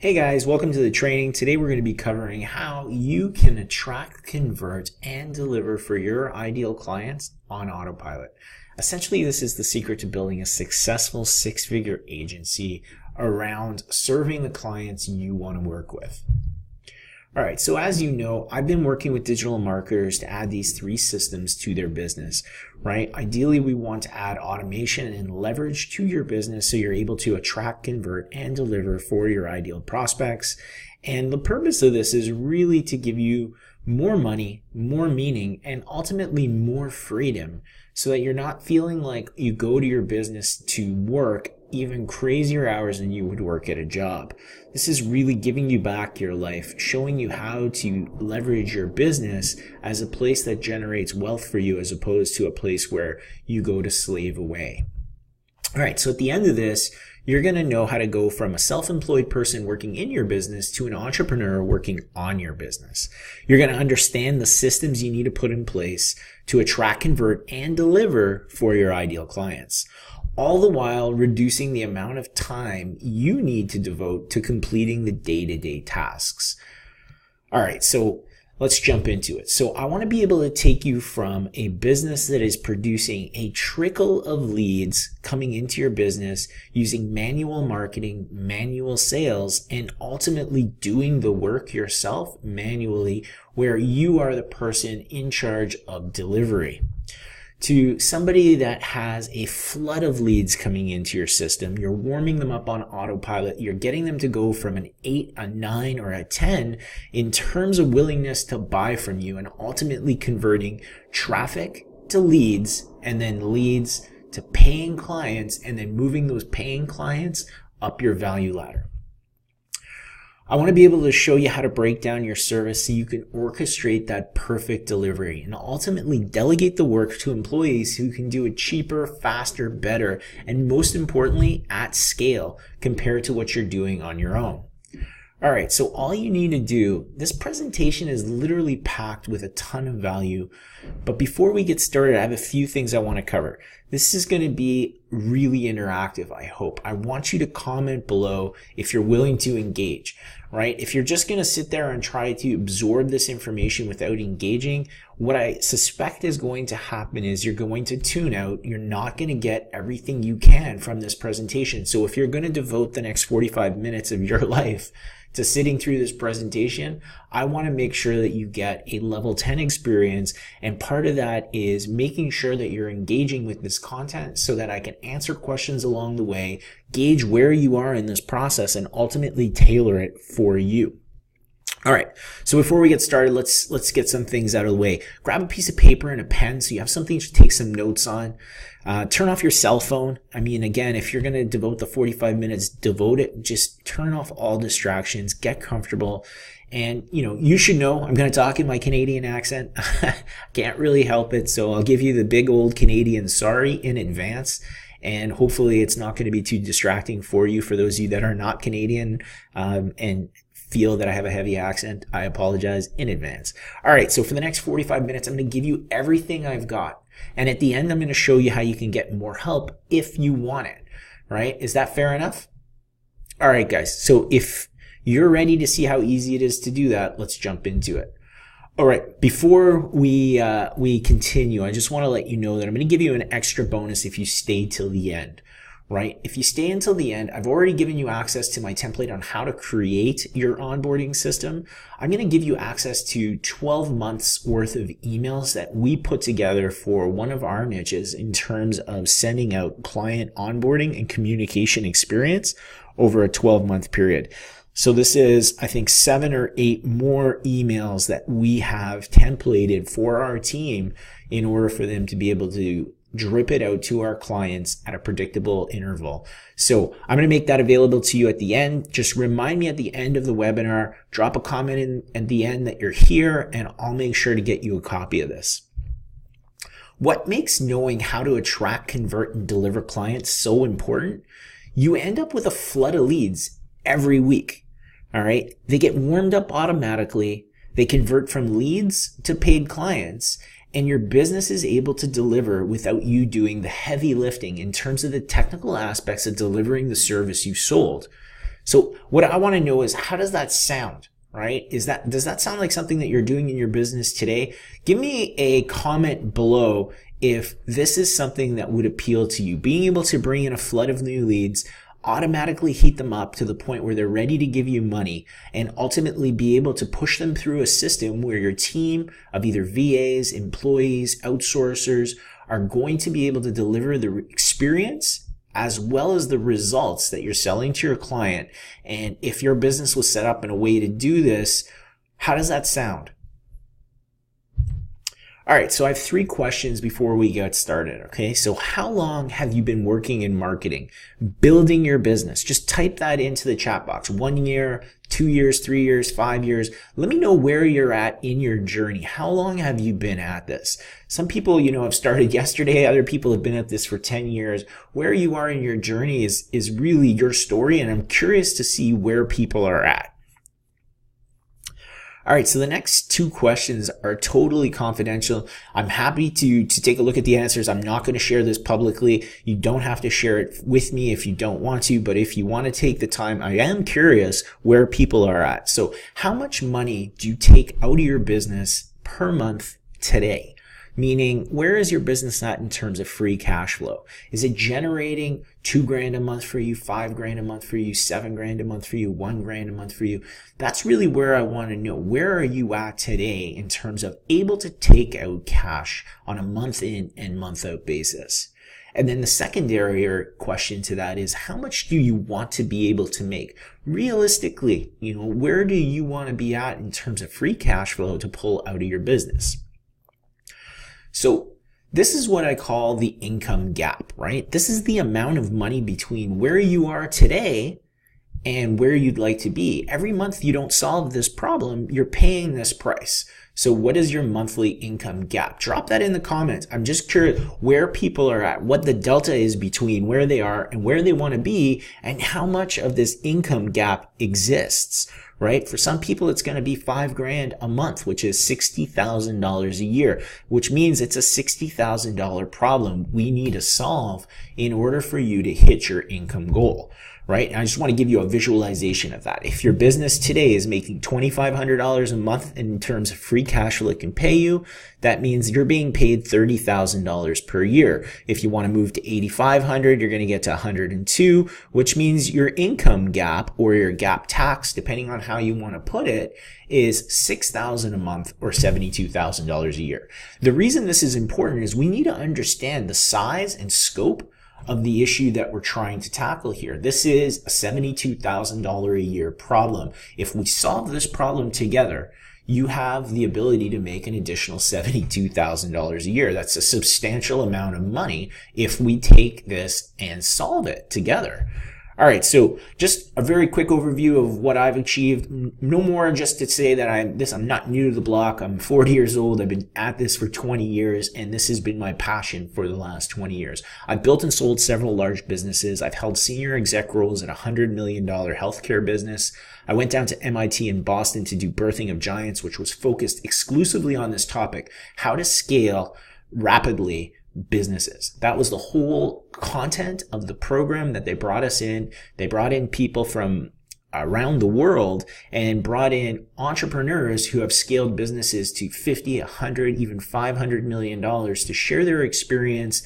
Hey guys, welcome to the training. Today we're going to be covering how you can attract, convert, and deliver for your ideal clients on Autopilot. Essentially, this is the secret to building a successful six-figure agency around serving the clients you want to work with. All right, so as you know, I've been working with digital marketers to add these three systems to their business, right? Ideally, we want to add automation and leverage to your business so you're able to attract, convert, and deliver for your ideal prospects. And the purpose of this is really to give you more money, more meaning, and ultimately more freedom so that you're not feeling like you go to your business to work even crazier hours than you would work at a job. This is really giving you back your life, showing you how to leverage your business as a place that generates wealth for you as opposed to a place where you go to slave away. All right, so at the end of this, you're going to know how to go from a self-employed person working in your business to an entrepreneur working on your business. You're going to understand the systems you need to put in place to attract, convert, and deliver for your ideal clients, all the while reducing the amount of time you need to devote to completing the day-to-day tasks. All right, so let's jump into it. So I want to be able to take you from a business that is producing a trickle of leads coming into your business using manual marketing, manual sales, and ultimately doing the work yourself manually where you are the person in charge of delivery, to somebody that has a flood of leads coming into your system. You're warming them up on autopilot. You're getting them to go from an 8, a 9, or a 10 in terms of willingness to buy from you, and ultimately converting traffic to leads, and then leads to paying clients, and then moving those paying clients up your value ladder. I want to be able to show you how to break down your service so you can orchestrate that perfect delivery and ultimately delegate the work to employees who can do it cheaper, faster, better, and most importantly, at scale compared to what you're doing on your own. All right, so all you need to do, this presentation is literally packed with a ton of value. But before we get started, I have a few things I want to cover. This is going to be really interactive, I hope. I want you to comment below if you're willing to engage, right? If you're just going to sit there and try to absorb this information without engaging, what I suspect is going to happen is you're going to tune out. You're not going to get everything you can from this presentation. So if you're going to devote the next 45 minutes of your life to sitting through this presentation, I want to make sure that you get a level 10 experience. And part of that is making sure that you're engaging with this content so that I can answer questions along the way, gauge where you are in this process, and ultimately tailor it for you. All right, so before we get started, let's get some things out of the way. Grab a piece of paper and a pen so you have something to take some notes on. Turn off your cell phone. I mean, again, if you're going to devote the 45 minutes, devote it. Just turn off all distractions, get comfortable. And, you should know I'm going to talk in my Canadian accent. Can't really help it. So I'll give you the big old Canadian sorry in advance. And hopefully it's not going to be too distracting for you. For those of you that are not Canadian, and feel that I have a heavy accent, I apologize in advance. All right, so for the next 45 minutes, I'm going to give you everything I've got. And at the end, I'm going to show you how you can get more help if you want it, right? Is that fair enough? All right, guys. So if you're ready to see how easy it is to do that, let's jump into it. All right, before we continue, I just want to let you know that I'm going to give you an extra bonus if you stay till the end. Right? If you stay until the end, I've already given you access to my template on how to create your onboarding system. I'm going to give you access to 12 months worth of emails that we put together for one of our niches in terms of sending out client onboarding and communication experience over a 12-month period. So this is, I think, 7 or 8 more emails that we have templated for our team in order for them to be able to drip it out to our clients at a predictable interval. So I'm going to make that available to you at the end. Just remind me at the end of the webinar, drop a comment in at the end that you're here, and I'll make sure to get you a copy of this. What makes knowing how to attract, convert, and deliver clients so important? You end up with a flood of leads every week. All right. They get warmed up automatically. They convert from leads to paid clients. And your business is able to deliver without you doing the heavy lifting in terms of the technical aspects of delivering the service you sold. So what I want to know is, how does that sound? Right? Does that sound like something that you're doing in your business today? Give me a comment below if this is something that would appeal to you. Being able to bring in a flood of new leads, automatically heat them up to the point where they're ready to give you money, and ultimately be able to push them through a system where your team of either VAs, employees, outsourcers are going to be able to deliver the experience as well as the results that you're selling to your client. And if your business was set up in a way to do this, how does that sound? All right, so I have 3 questions before we get started, okay? So how long have you been working in marketing, building your business? Just type that into the chat box. 1 year, 2 years, 3 years, 5 years. Let me know where you're at in your journey. How long have you been at this? Some people, have started yesterday. Other people have been at this for 10 years. Where you are in your journey is really your story, and I'm curious to see where people are at. All right, so the next 2 questions are totally confidential. I'm happy to take a look at the answers. I'm not going to share this publicly. You don't have to share it with me if you don't want to, but if you want to take the time, I am curious where people are at. So how much money do you take out of your business per month today? Meaning, where is your business at in terms of free cash flow? Is it generating $2,000 a month for you, $5,000 a month for you, $7,000 a month for you, $1,000 a month for you? That's really where I want to know. Where are you at today in terms of able to take out cash on a month in and month out basis? And then the secondary question to that is, how much do you want to be able to make? Realistically, where do you want to be at in terms of free cash flow to pull out of your business? So this is what I call the income gap, right? This is the amount of money between where you are today and where you'd like to be. Every month you don't solve this problem, you're paying this price. So what is your monthly income gap? Drop that in the comments. I'm just curious where people are at, what the delta is between where they are and where they want to be, and how much of this income gap exists, right? For some people, it's going to be $5,000 a month, which is $60,000 a year, which means it's a $60,000 problem we need to solve in order for you to hit your income goal, right? And I just want to give you a visualization of that. If your business today is making $2,500 a month in terms of free cash flow it can pay you, that means you're being paid $30,000 per year. If you want to move to $8,500, you're going to get to $102,000, which means your income gap or your gap tax, depending on how you want to put it, is $6,000 a month or $72,000 a year. The reason this is important is we need to understand the size and scope of the issue that we're trying to tackle here. This is a $72,000 a year problem. If we solve this problem together, you have the ability to make an additional $72,000 a year. That's a substantial amount of money if we take this and solve it together. All right, so just a very quick overview of what I've achieved. No more just to say that I'm not new to the block. I'm 40 years old. I've been at this for 20 years, and this has been my passion for the last 20 years. I've built and sold several large businesses. I've held senior exec roles in a $100 million healthcare business. I went down to MIT in Boston to do Birthing of Giants, which was focused exclusively on this topic, how to scale rapidly businesses. That was the whole content of the program that they brought us in. They brought in people from around the world and brought in entrepreneurs who have scaled businesses to 50, 100, even $500 million to share their experience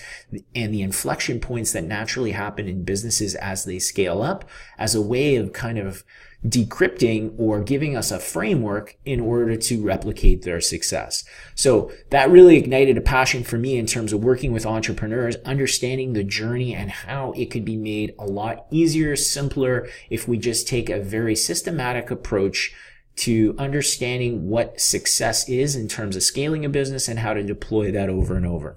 and the inflection points that naturally happen in businesses as they scale up, as a way of kind of decrypting or giving us a framework in order to replicate their success. So that really ignited a passion for me in terms of working with entrepreneurs, understanding the journey and how it could be made a lot easier, simpler, if we just take a very systematic approach to understanding what success is in terms of scaling a business and how to deploy that over and over.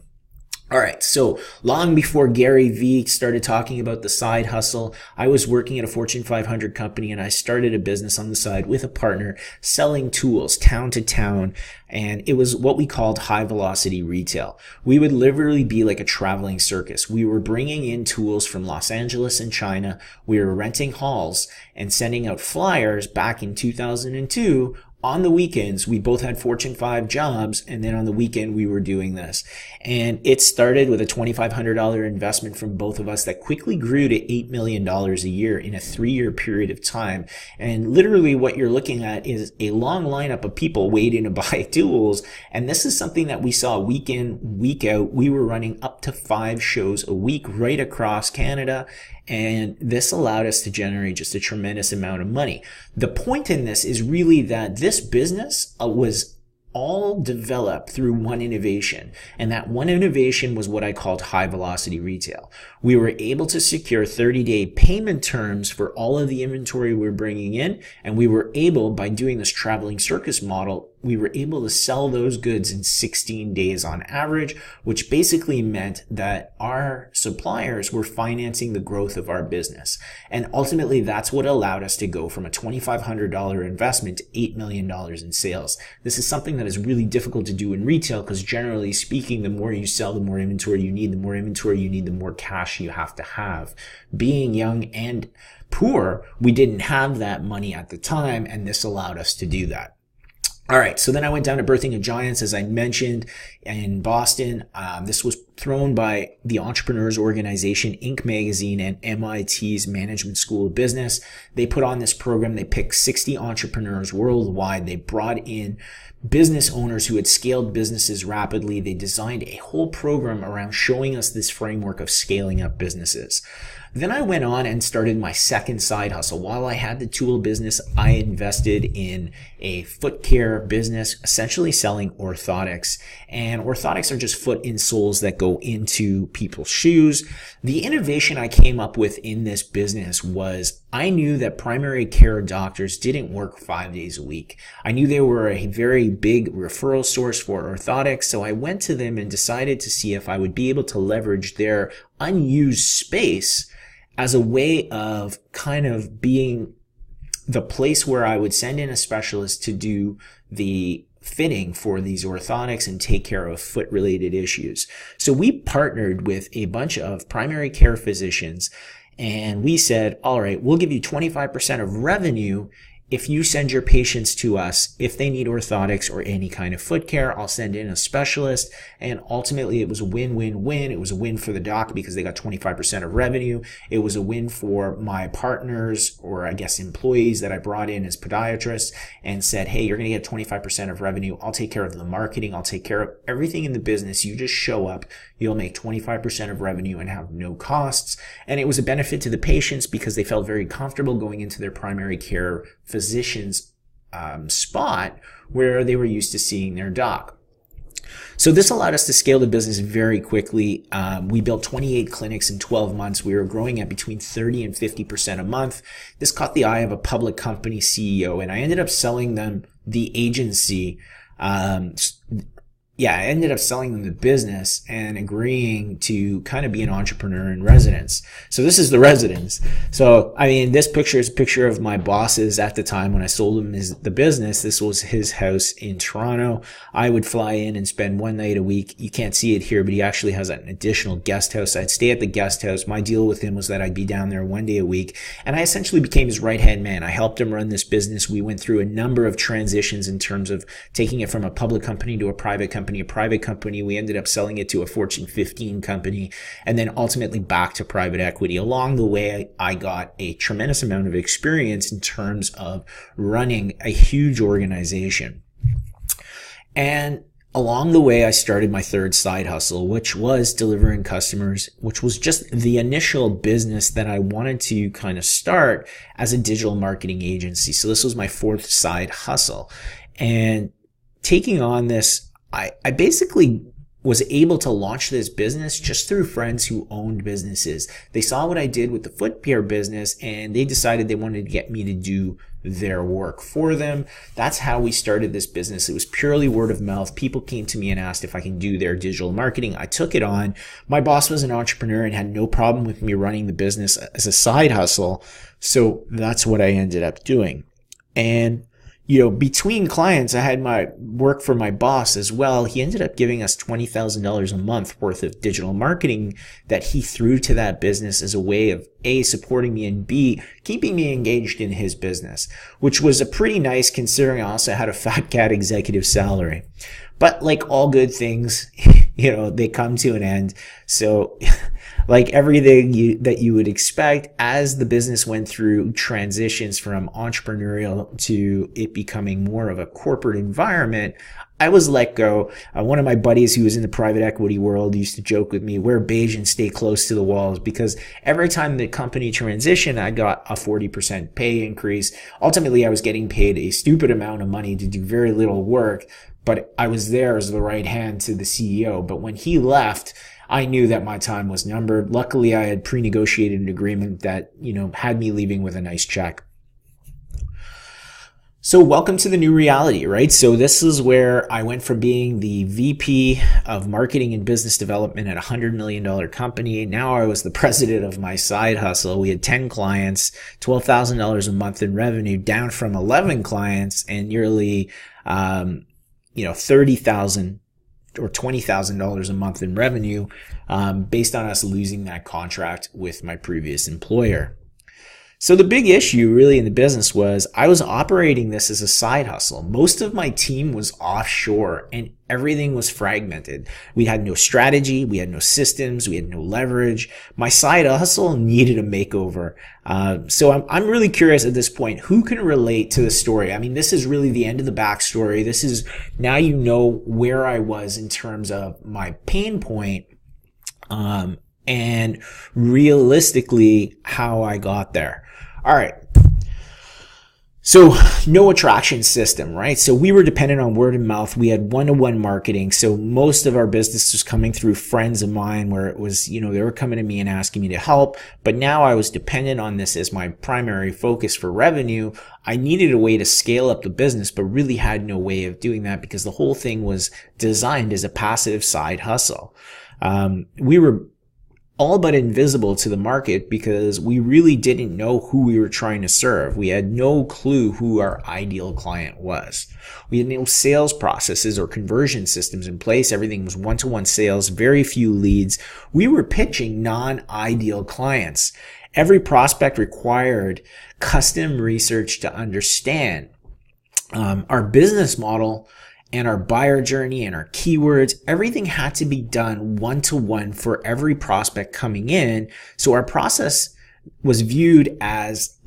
All right, so long before Gary Vee started talking about the side hustle, I was working at a Fortune 500 company, and I started a business on the side with a partner selling tools town to town, and it was what we called high velocity retail. We would literally be like a traveling circus. We were bringing in tools from Los Angeles and China. We were renting halls and sending out flyers back in 2002 on the weekends, we both had Fortune 5 jobs, and then on the weekend we were doing this. And it started with a $2,500 investment from both of us that quickly grew to $8 million a year in a 3-year period of time. And literally what you're looking at is a long lineup of people waiting to buy tools. And this is something that we saw week in, week out. We were running up to 5 shows a week right across Canada. And this allowed us to generate just a tremendous amount of money. The point in this is really that this business was all developed through one innovation. And that one innovation was what I called high velocity retail. We were able to secure 30-day payment terms for all of the inventory we're bringing in. And we were able, by doing this traveling circus model, we were able to sell those goods in 16 days on average, which basically meant that our suppliers were financing the growth of our business. And ultimately, that's what allowed us to go from a $2,500 investment to $8 million in sales. This is something that is really difficult to do in retail because generally speaking, the more you sell, the more inventory you need. The more inventory you need, the more cash you have to have. Being young and poor, we didn't have that money at the time, and this allowed us to do that. All right, so then I went down to Birthing of Giants, as I mentioned, in Boston. This was thrown by the Entrepreneurs Organization, Inc. magazine, and MIT's Management School of Business. They put on this program. They picked 60 entrepreneurs worldwide. They brought in business owners who had scaled businesses rapidly. They designed a whole program around showing us this framework of scaling up businesses. Then I went on and started my second side hustle. While I had the tool business, I invested in a foot care business, essentially selling orthotics. And orthotics are just foot insoles that go into people's shoes. The innovation I came up with in this business was I knew that primary care doctors didn't work 5 days a week. I knew they were a very big referral source for orthotics. So I went to them and decided to see if I would be able to leverage their unused space as a way of kind of being the place where I would send in a specialist to do the fitting for these orthotics and take care of foot related issues. So we partnered with a bunch of primary care physicians and we said, all right, we'll give you 25% of revenue if you send your patients to us. If they need orthotics or any kind of foot care, I'll send in a specialist. And ultimately it was a win-win-win. It was a win for the doc because they got 25% of revenue. It was a win for my partners, or I guess employees that I brought in as podiatrists, and said, hey, you're going to get 25% of revenue. I'll take care of the marketing. I'll take care of everything in the business. You just show up. You'll make 25% of revenue and have no costs. And it was a benefit to the patients because they felt very comfortable going into their primary care physician's spot where they were used to seeing their doc. So this allowed us to scale the business very quickly. We built 28 clinics in 12 months. We were growing at between 30 and 50% a month. This caught the eye of a public company CEO, and I ended up selling them the agency. I ended up selling them the business and agreeing to kind of be an entrepreneur in residence. So this is the residence. So, I mean, this picture is a picture of my bosses at the time when I sold him the business. This was his house in Toronto. I would fly in and spend one night a week. You can't see it here, but he actually has an additional guest house. I'd stay at the guest house. My deal with him was that I'd be down there one day a week. And I essentially became his right-hand man. I helped him run this business. We went through a number of transitions in terms of taking it from a public company to a private company. We ended up selling it to a Fortune 15 company, and then ultimately back to private equity. Along the way, I got a tremendous amount of experience in terms of running a huge organization. And along the way, I started my third side hustle, which was delivering customers, which was just the initial business that I wanted to kind of start as a digital marketing agency. So this was my fourth side hustle. And taking on this, I basically was able to launch this business just through friends who owned businesses. They saw what I did with the foot care business and they decided they wanted to get me to do their work for them. That's how we started this business. It was purely word of mouth. People came to me and asked if I can do their digital marketing. I took it on. My boss was an entrepreneur and had no problem with me running the business as a side hustle. So that's what I ended up doing. And between clients, I had my work for my boss as well. He ended up giving us $20,000 a month worth of digital marketing that he threw to that business as a way of A, supporting me, and B, keeping me engaged in his business, which was a pretty nice considering I also had a fat cat executive salary. But like all good things, they come to an end. So like everything that you would expect, as the business went through transitions from entrepreneurial to it becoming more of a corporate environment, I was let go. One of my buddies who was in the private equity world used to joke with me, wear beige and stay close to the walls, because every time the company transitioned, I got a 40% pay increase. Ultimately, I was getting paid a stupid amount of money to do very little work, but I was there as the right hand to the CEO. But when he left, I knew that my time was numbered. Luckily, I had pre-negotiated an agreement that, had me leaving with a nice check. So welcome to the new reality, right? So this is where I went from being the VP of marketing and business development at a $100 million company. Now I was the president of my side hustle. We had 10 clients, $12,000 a month in revenue, down from 11 clients and nearly, $30,000 or $20,000 a month in revenue, based on us losing that contract with my previous employer. So the big issue really in the business was I was operating this as a side hustle. Most of my team was offshore and everything was fragmented. We had no strategy. We had no systems. We had no leverage. My side hustle needed a makeover. So I'm really curious at this point, who can relate to the story? I mean, this is really the end of the backstory. This is now where I was in terms of my pain point, and realistically how I got there. All right. So no attraction system, right? So we were dependent on word of mouth. We had one-to-one marketing. So most of our business was coming through friends of mine where it was, they were coming to me and asking me to help. But now I was dependent on this as my primary focus for revenue. I needed a way to scale up the business, but really had no way of doing that because the whole thing was designed as a passive side hustle. We were all but invisible to the market because we really didn't know who we were trying to serve. We had no clue who our ideal client was. We had no sales processes or conversion systems in place. Everything was one-to-one sales, very few leads. We were pitching non-ideal clients. Every prospect required custom research to understand. Our business model and our buyer journey and our keywords, everything had to be done one-to-one for every prospect coming in. So our process was viewed as,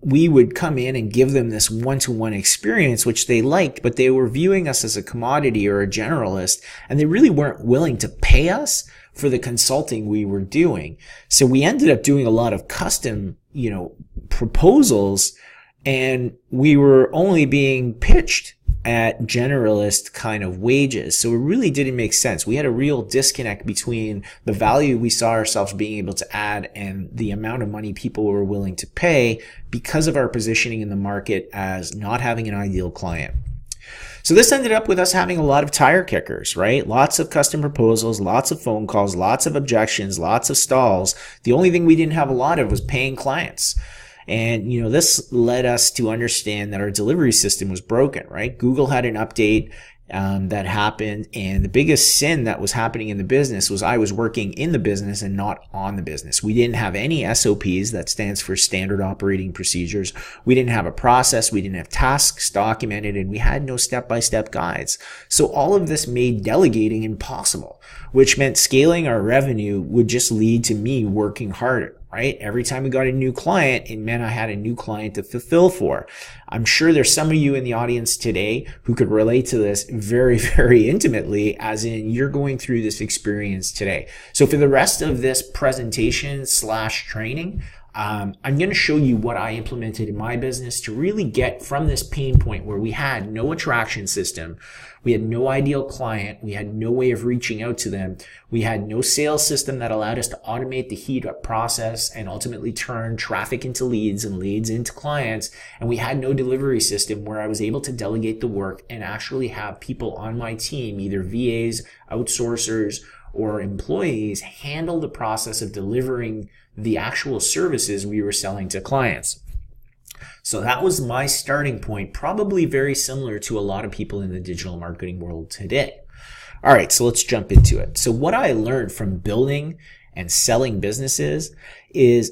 we would come in and give them this one-to-one experience, which they liked, but they were viewing us as a commodity or a generalist, and they really weren't willing to pay us for the consulting we were doing. So we ended up doing a lot of custom, proposals, and we were only being pitched at generalist kind of wages. So it really didn't make sense. We had a real disconnect between the value we saw ourselves being able to add and the amount of money people were willing to pay because of our positioning in the market as not having an ideal client. So this ended up with us having a lot of tire kickers, right? Lots of custom proposals, lots of phone calls, lots of objections, lots of stalls. The only thing we didn't have a lot of was paying clients. And, this led us to understand that our delivery system was broken, right? Google had an update that happened, and the biggest sin that was happening in the business was I was working in the business and not on the business. We didn't have any SOPs, that stands for standard operating procedures. We didn't have a process. We didn't have tasks documented, and we had no step-by-step guides. So all of this made delegating impossible, which meant scaling our revenue would just lead to me working harder. Right? Every time we got a new client, it meant I had a new client to fulfill for. I'm sure there's some of you in the audience today who could relate to this very, very intimately, as in you're going through this experience today. So for the rest of this presentation / training, I'm going to show you what I implemented in my business to really get from this pain point where we had no attraction system, we had no ideal client, we had no way of reaching out to them, we had no sales system that allowed us to automate the heat up process and ultimately turn traffic into leads and leads into clients, and we had no delivery system where I was able to delegate the work and actually have people on my team, either VAs, outsourcers, or employees, handle the process of delivering the actual services we were selling to clients. So that was my starting point, probably very similar to a lot of people in the digital marketing world today. All right, so let's jump into it. So what I learned from building and selling businesses is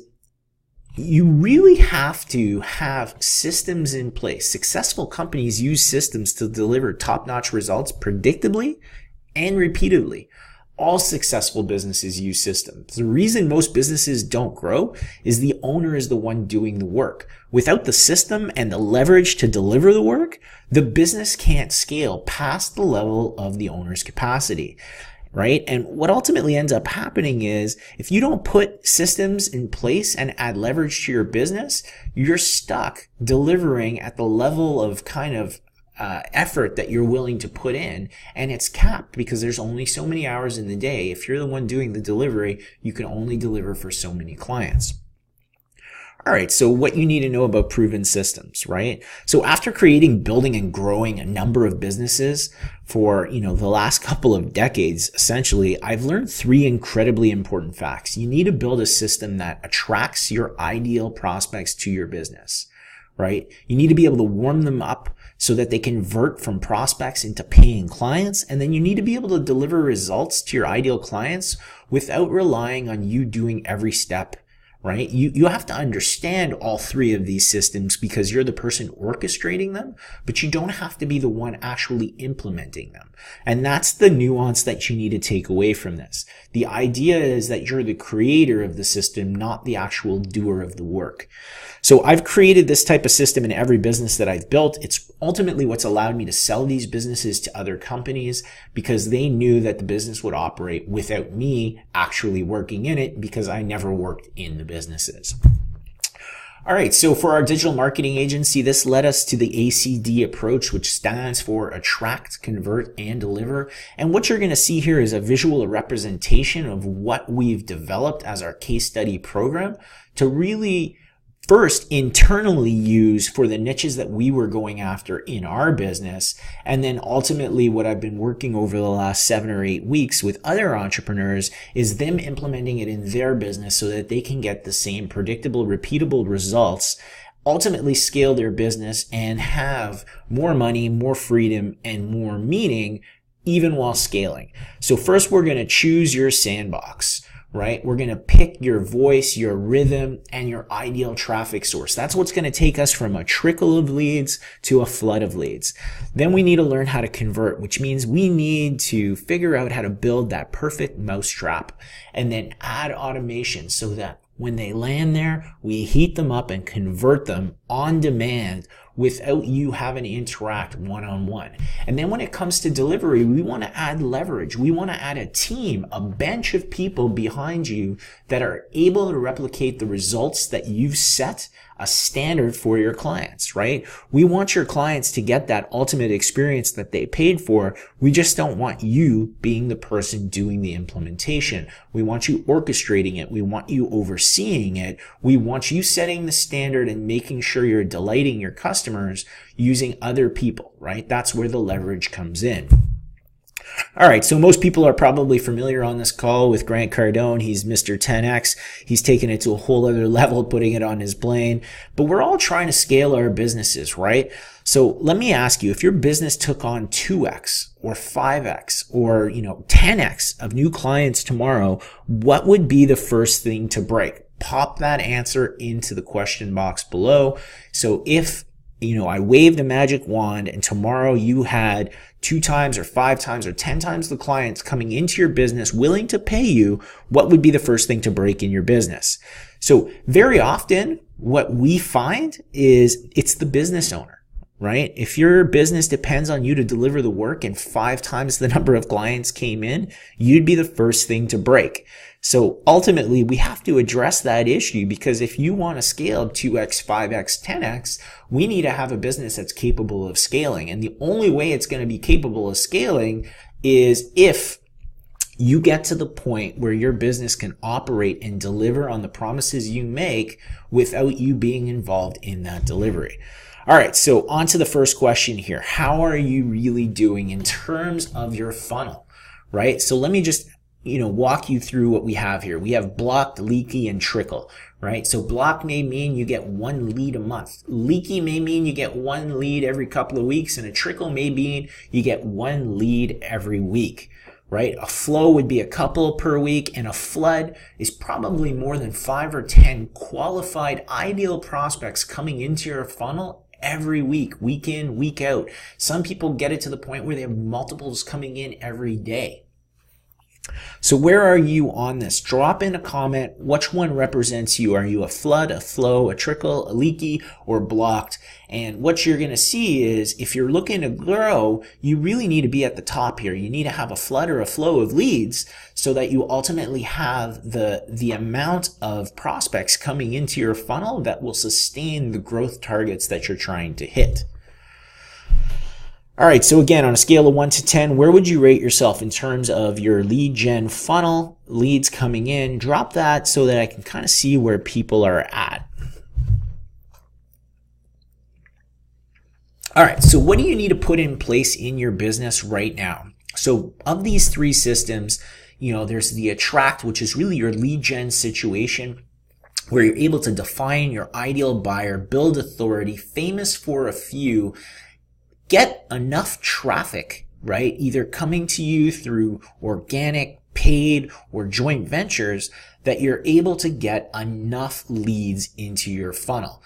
you really have to have systems in place. Successful companies use systems to deliver top-notch results predictably and repeatedly. All successful businesses use systems. The reason most businesses don't grow is the owner is the one doing the work. Without the system and the leverage to deliver the work, the business can't scale past the level of the owner's capacity, right? And what ultimately ends up happening is if you don't put systems in place and add leverage to your business, you're stuck delivering at the level of kind of effort that you're willing to put in, and it's capped because there's only so many hours in the day. If you're the one doing the delivery, you can only deliver for so many clients. All right, so what you need to know about proven systems, right? So after creating, building, and growing a number of businesses for, the last couple of decades, essentially, I've learned 3 incredibly important facts. You need to build a system that attracts your ideal prospects to your business, right? You need to be able to warm them up so that they convert from prospects into paying clients. And then you need to be able to deliver results to your ideal clients without relying on you doing every step, right? You have to understand all 3 of these systems because you're the person orchestrating them, but you don't have to be the one actually implementing them. And that's the nuance that you need to take away from this. The idea is that you're the creator of the system, not the actual doer of the work. So I've created this type of system in every business that I've built. It's ultimately what's allowed me to sell these businesses to other companies because they knew that the business would operate without me actually working in it because I never worked in the businesses. All right, so for our digital marketing agency, this led us to the ACD approach, which stands for Attract, Convert, and Deliver. And what you're going to see here is a visual representation of what we've developed as our case study program to really first internally use for the niches that we were going after in our business. And then ultimately what I've been working over the last 7 or 8 weeks with other entrepreneurs is them implementing it in their business so that they can get the same predictable, repeatable results, ultimately scale their business and have more money, more freedom, and more meaning even while scaling. So first we're going to choose your sandbox. Right? We're going to pick your voice, your rhythm, and your ideal traffic source. That's what's going to take us from a trickle of leads to a flood of leads. Then we need to learn how to convert, which means we need to figure out how to build that perfect mousetrap and then add automation so that when they land there, we heat them up and convert them on demand without you having to interact one-on-one. And then when it comes to delivery, we want to add leverage. We want to add a team, a bench of people behind you that are able to replicate the results that you've set a standard for your clients, right? We want your clients to get that ultimate experience that they paid for. We just don't want you being the person doing the implementation. We want you orchestrating it. We want you overseeing it. We want you setting the standard and making sure you're delighting your customers using other people, right? That's where the leverage comes in. All right, so most people are probably familiar on this call with Grant Cardone. He's Mr. 10X. He's taken it to a whole other level, putting it on his plane. But we're all trying to scale our businesses, right? So let me ask you, if your business took on 2X or 5X or 10X of new clients tomorrow, what would be the first thing to break? Pop that answer into the question box below. So if I waved a magic wand and tomorrow you had 2 times or 5 times or 10 times the clients coming into your business willing to pay you, what would be the first thing to break in your business? So very often what we find is it's the business owner, right? If your business depends on you to deliver the work and 5 times the number of clients came in, you'd be the first thing to break. So ultimately, we have to address that issue because if you want to scale 2X, 5X, 10X, we need to have a business that's capable of scaling. And the only way it's going to be capable of scaling is if you get to the point where your business can operate and deliver on the promises you make without you being involved in that delivery. All right, so on to the first question here. How are you really doing in terms of your funnel, right? So let me just walk you through what we have here. We have blocked, leaky, and trickle, right? So block may mean you get 1 lead a month. Leaky may mean you get 1 lead every couple of weeks, and a trickle may mean you get 1 lead every week, right? A flow would be a couple per week, and a flood is probably more than 5 or 10 qualified ideal prospects coming into your funnel every week, week in, week out. Some people get it to the point where they have multiples coming in every day. So where are you on this? Drop in a comment. Which one represents you? Are you a flood, a flow, a trickle, a leaky, or blocked? And what you're going to see is if you're looking to grow, you really need to be at the top here. You need to have a flood or a flow of leads so that you ultimately have the amount of prospects coming into your funnel that will sustain the growth targets that you're trying to hit. All right, so again, on a scale of 1 to 10, where would you rate yourself in terms of your lead gen funnel, leads coming in? Drop that so that I can kind of see where people are at. All right, so what do you need to put in place in your business right now? So of these 3 systems, there's the attract, which is really your lead gen situation, where you're able to define your ideal buyer, build authority, famous for a few, get enough traffic, right? Either coming to you through organic, paid, or joint ventures that you're able to get enough leads into your funnel.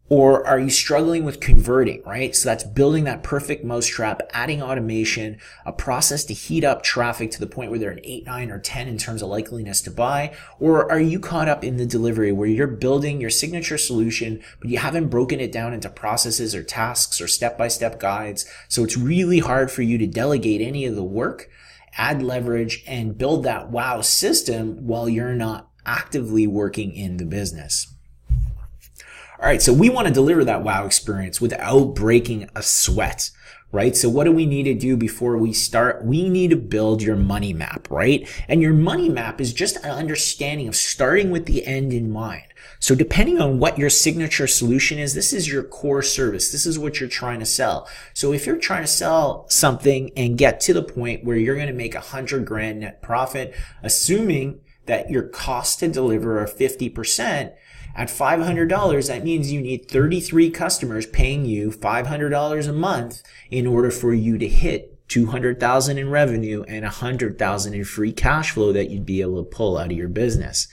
Or are you struggling with converting, right? So that's building that perfect mousetrap, adding automation, a process to heat up traffic to the point where they're an 8, 9, or 10 in terms of likeliness to buy. Or are you caught up in the delivery where you're building your signature solution, but you haven't broken it down into processes or tasks or step-by-step guides. So it's really hard for you to delegate any of the work, add leverage, and build that wow system while you're not actively working in the business. All right, so we want to deliver that wow experience without breaking a sweat, right? So what do we need to do before we start? We need to build your money map, right? And your money map is just an understanding of starting with the end in mind. So depending on what your signature solution is, this is your core service. This is what you're trying to sell. So if you're trying to sell something and get to the point where you're going to make $100,000 net profit, assuming that your cost to deliver are 50%, at $500, that means you need 33 customers paying you $500 a month in order for you to hit $200,000 in revenue and $100,000 in free cash flow that you'd be able to pull out of your business,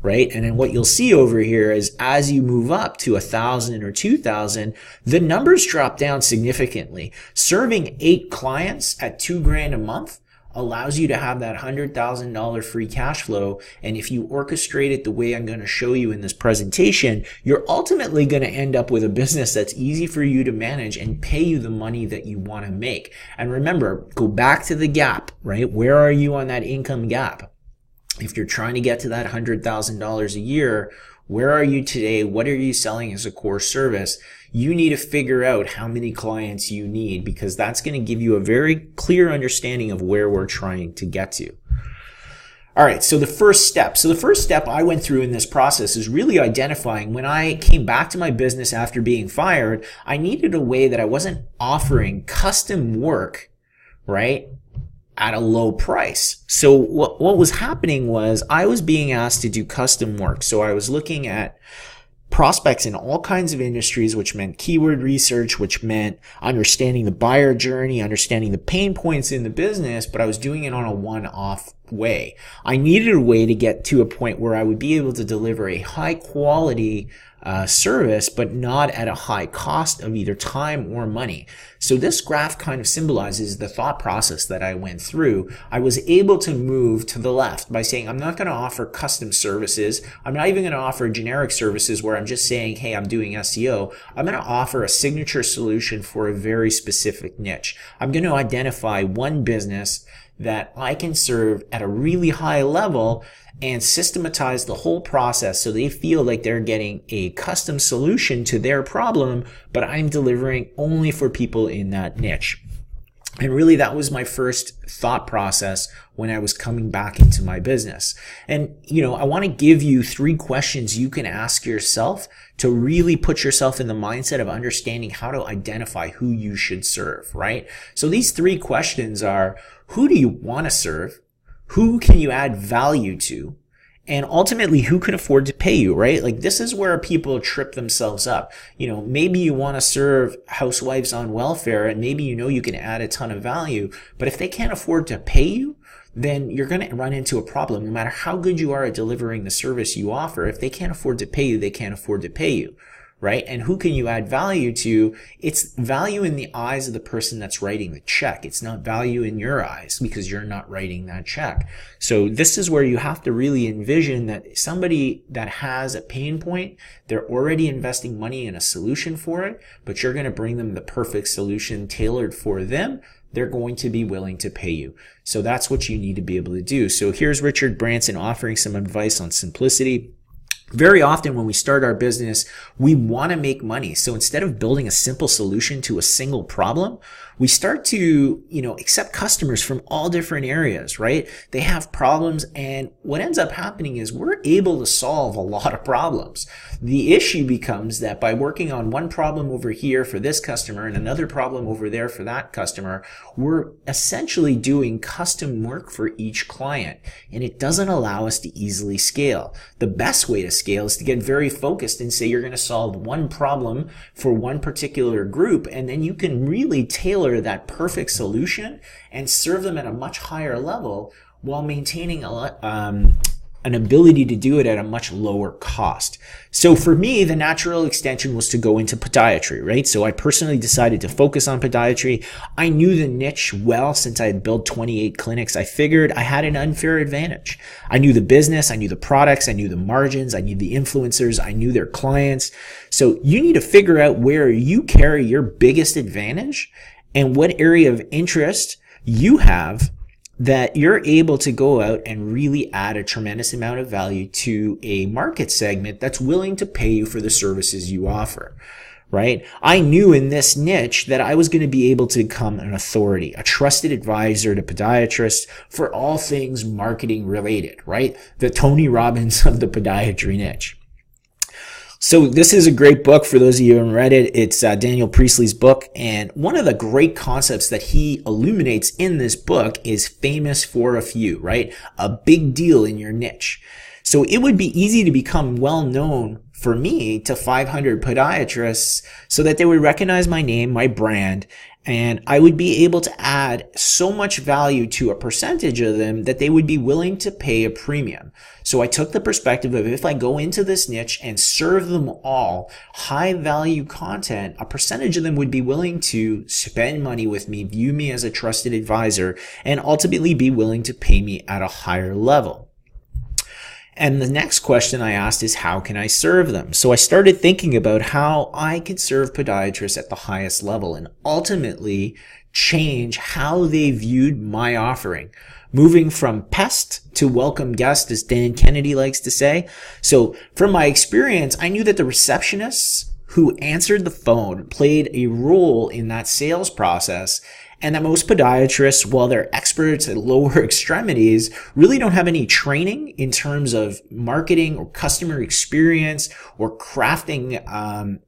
right? And then what you'll see over here is as you move up to 1,000 or 2,000, the numbers drop down significantly. Serving 8 clients at $2,000 a month allows you to have that $100,000 free cash flow. And if you orchestrate it the way I'm going to show you in this presentation, you're ultimately going to end up with a business that's easy for you to manage and pay you the money that you want to make. And remember, go back to the gap, right? Where are you on that income gap? If you're trying to get to that $100,000 a year, where are you today? What are you selling as a core service? You need to figure out how many clients you need because that's going to give you a very clear understanding of where we're trying to get to. All right, so the first step. So the first step I went through in this process is really identifying when I came back to my business after being fired, I needed a way that I wasn't offering custom work, right, at a low price. So what was happening was I was being asked to do custom work. So I was looking at prospects in all kinds of industries, which meant keyword research, which meant understanding the buyer journey, understanding the pain points in the business, but I was doing it on a one-off way. I needed a way to get to a point where I would be able to deliver a high quality service, but not at a high cost of either time or money. So this graph kind of symbolizes the thought process that I went through. I was able to move to the left by saying, I'm not going to offer custom services. I'm not even going to offer generic services where I'm just saying, hey, I'm doing SEO. I'm going to offer a signature solution for a very specific niche. I'm going to identify one business that I can serve at a really high level and systematize the whole process so they feel like they're getting a custom solution to their problem, but I'm delivering only for people in that niche. And really that was my first thought process when I was coming back into my business. And, I want to give you 3 questions you can ask yourself to really put yourself in the mindset of understanding how to identify who you should serve, right? So these 3 questions are, who do you want to serve? who can you add value to, and ultimately who can afford to pay you, right? Like, this is where people trip themselves up. Maybe you want to serve housewives on welfare, and maybe you can add a ton of value, but if they can't afford to pay you, then you're going to run into a problem. No matter how good you are at delivering the service you offer, if they can't afford to pay you, they can't afford to pay you, right? And who can you add value to? It's value in the eyes of the person that's writing the check. It's not value in your eyes because you're not writing that check. So this is where you have to really envision that somebody that has a pain point, they're already investing money in a solution for it, but you're going to bring them the perfect solution tailored for them. They're going to be willing to pay you. So that's what you need to be able to do. So here's Richard Branson offering some advice on simplicity. Very often when we start our business, we want to make money. So instead of building a simple solution to a single problem, we start to, accept customers from all different areas, right? They have problems, and what ends up happening is we're able to solve a lot of problems. The issue becomes that by working on one problem over here for this customer and another problem over there for that customer, we're essentially doing custom work for each client, and it doesn't allow us to easily scale. The best way to scale is to get very focused and say you're going to solve one problem for one particular group, and then you can really tailor that perfect solution and serve them at a much higher level while maintaining an ability to do it at a much lower cost. So for me, the natural extension was to go into podiatry, right? So I personally decided to focus on podiatry. I knew the niche well since I had built 28 clinics. I figured I had an unfair advantage. I knew the business, I knew the products, I knew the margins, I knew the influencers, I knew their clients. So you need to figure out where you carry your biggest advantage and what area of interest you have that you're able to go out and really add a tremendous amount of value to a market segment that's willing to pay you for the services you offer, right? I knew in this niche that I was going to be able to become an authority, a trusted advisor to podiatrists for all things marketing related, right? The Tony Robbins of the podiatry niche. So this is a great book for those of you who haven't read it. It's Daniel Priestley's book. And one of the great concepts that he illuminates in this book is famous for a few, right? A big deal in your niche. So it would be easy to become well known for me to 500 podiatrists so that they would recognize my name, my brand, and I would be able to add so much value to a percentage of them that they would be willing to pay a premium. So I took the perspective of if I go into this niche and serve them all high value content, a percentage of them would be willing to spend money with me, view me as a trusted advisor, and ultimately be willing to pay me at a higher level. And the next question I asked is, how can I serve them? So I started thinking about how I could serve podiatrists at the highest level and ultimately change how they viewed my offering. Moving from pest to welcome guest, as Dan Kennedy likes to say. So from my experience, I knew that the receptionists who answered the phone played a role in that sales process, and that most podiatrists, while they're experts at lower extremities, really don't have any training in terms of marketing or customer experience or crafting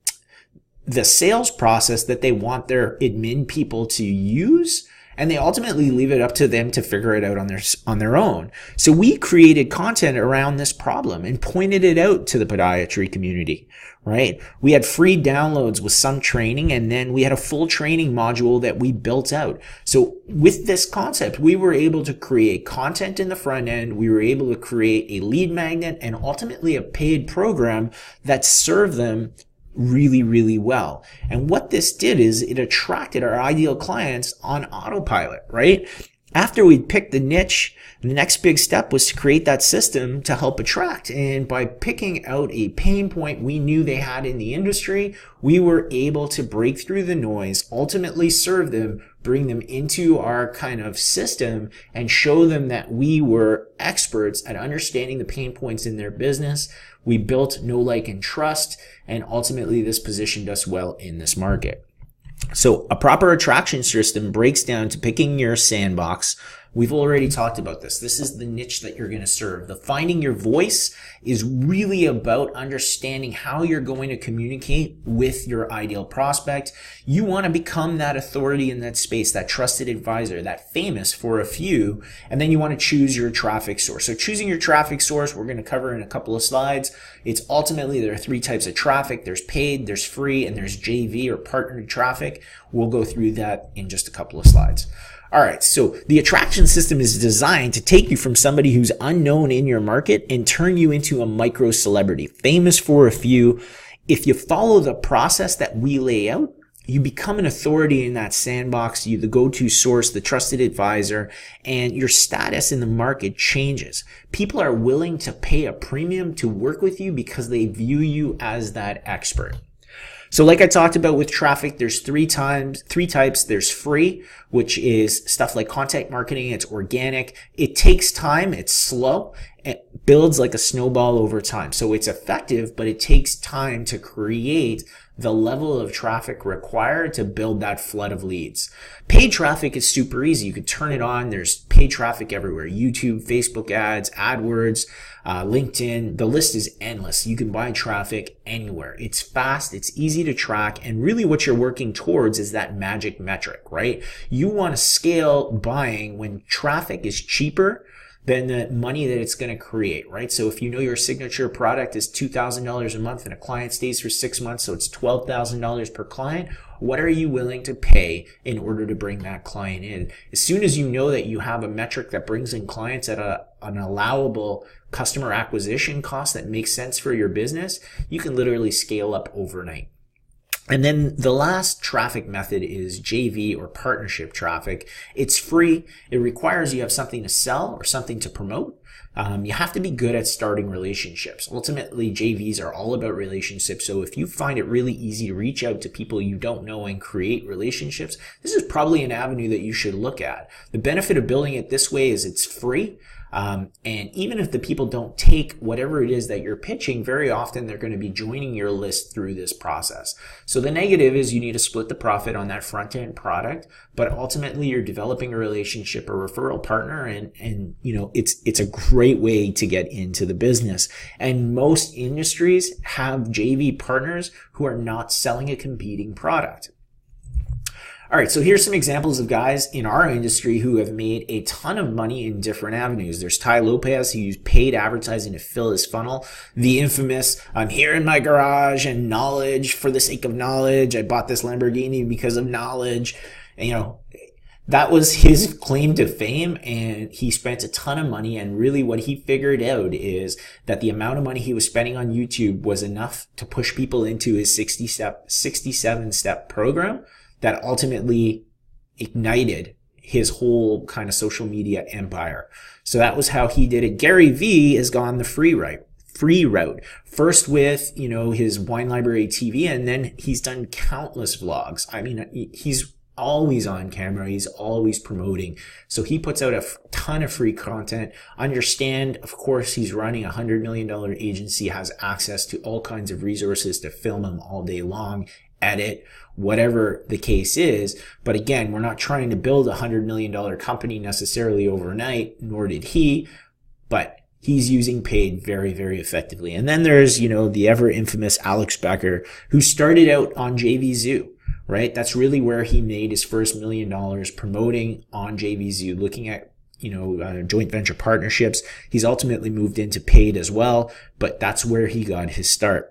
the sales process that they want their admin people to use. And they ultimately leave it up to them to figure it out on their own. So we created content around this problem and pointed it out to the podiatry community, right? We had free downloads with some training, and then we had a full training module that we built out. So with this concept, we were able to create content in the front end. We were able to create a lead magnet and ultimately a paid program that served them really, really well. And what this did is it attracted our ideal clients on autopilot, right? After we picked the niche, the next big step was to create that system to help attract. And by picking out a pain point we knew they had in the industry, we were able to break through the noise, ultimately serve them, bring them into our kind of system, and show them that we were experts at understanding the pain points in their business. We built know, like, and trust, and ultimately this positioned us well in this market. So a proper attraction system breaks down to picking your sandbox, We've already talked about this. This is the niche that you're going to serve. The finding your voice is really about understanding how you're going to communicate with your ideal prospect. You want to become that authority in that space, that trusted advisor, that famous for a few, and then you want to choose your traffic source. So choosing your traffic source, we're going to cover in a couple of slides. It's ultimately, there are three types of traffic. There's paid, there's free, and there's JV or partnered traffic. We'll go through that in just a couple of slides. All right, so the attraction system is designed to take you from somebody who's unknown in your market and turn you into a micro celebrity, famous for a few. If you follow the process that we lay out, you become an authority in that sandbox, you the go-to source, the trusted advisor, and your status in the market changes. People are willing to pay a premium to work with you because they view you as that expert. So like I talked about with traffic, there's three types. There's free, which is stuff like content marketing. It's organic. It takes time. It's slow. It builds like a snowball over time. So it's effective, but it takes time to create the level of traffic required to build that flood of leads. Paid traffic is super easy. You can turn it on. There's paid traffic everywhere. YouTube, Facebook ads, AdWords, LinkedIn. The list is endless. You can buy traffic anywhere. It's fast. It's easy to track. And really what you're working towards is that magic metric, right? You want to scale buying when traffic is cheaper than the money that it's going to create, right? So if you know your signature product is $2,000 a month and a client stays for 6 months, so it's $12,000 per client, what are you willing to pay in order to bring that client in? As soon as you know that you have a metric that brings in clients at an allowable customer acquisition cost that makes sense for your business, you can literally scale up overnight. And then the last traffic method is JV or partnership traffic. It's free. It requires you have something to sell or something to promote. You have to be good at starting relationships. Ultimately, JVs are all about relationships. So if you find it really easy to reach out to people you don't know and create relationships, this is probably an avenue that you should look at. The benefit of building it this way is it's free. And even if the people don't take whatever it is that you're pitching, very often they're going to be joining your list through this process. So the negative is you need to split the profit on that front end product, but ultimately you're developing a relationship, a referral partner, and you know, it's a great way to get into the business. And most industries have JV partners who are not selling a competing product. All right, so here's some examples of guys in our industry who have made a ton of money in different avenues. There's Ty Lopez, who used paid advertising to fill his funnel. The infamous, I'm here in my garage and knowledge for the sake of knowledge. I bought this Lamborghini because of knowledge. And, you know, that was his claim to fame, and he spent a ton of money. And really what he figured out is that the amount of money he was spending on YouTube was enough to push people into his 67-step program that ultimately ignited his whole kind of social media empire. So that was how he did it. Gary Vee has gone the free route. First with, you know, his Wine Library TV, and then he's done countless vlogs. I mean, he's always on camera. He's always promoting. So he puts out a ton of free content. Understand, of course, he's running a $100 million agency, has access to all kinds of resources to film him all day long, edit, whatever the case is. But again, we're not trying to build a $100 million company necessarily overnight, nor did he, but he's using paid very, very effectively. And then there's, you know, the ever infamous Alex Becker, who started out on JVZoo, right? That's really where he made his first $1 million, promoting on JVZoo, looking at, you know, joint venture partnerships. He's ultimately moved into paid as well, but that's where he got his start.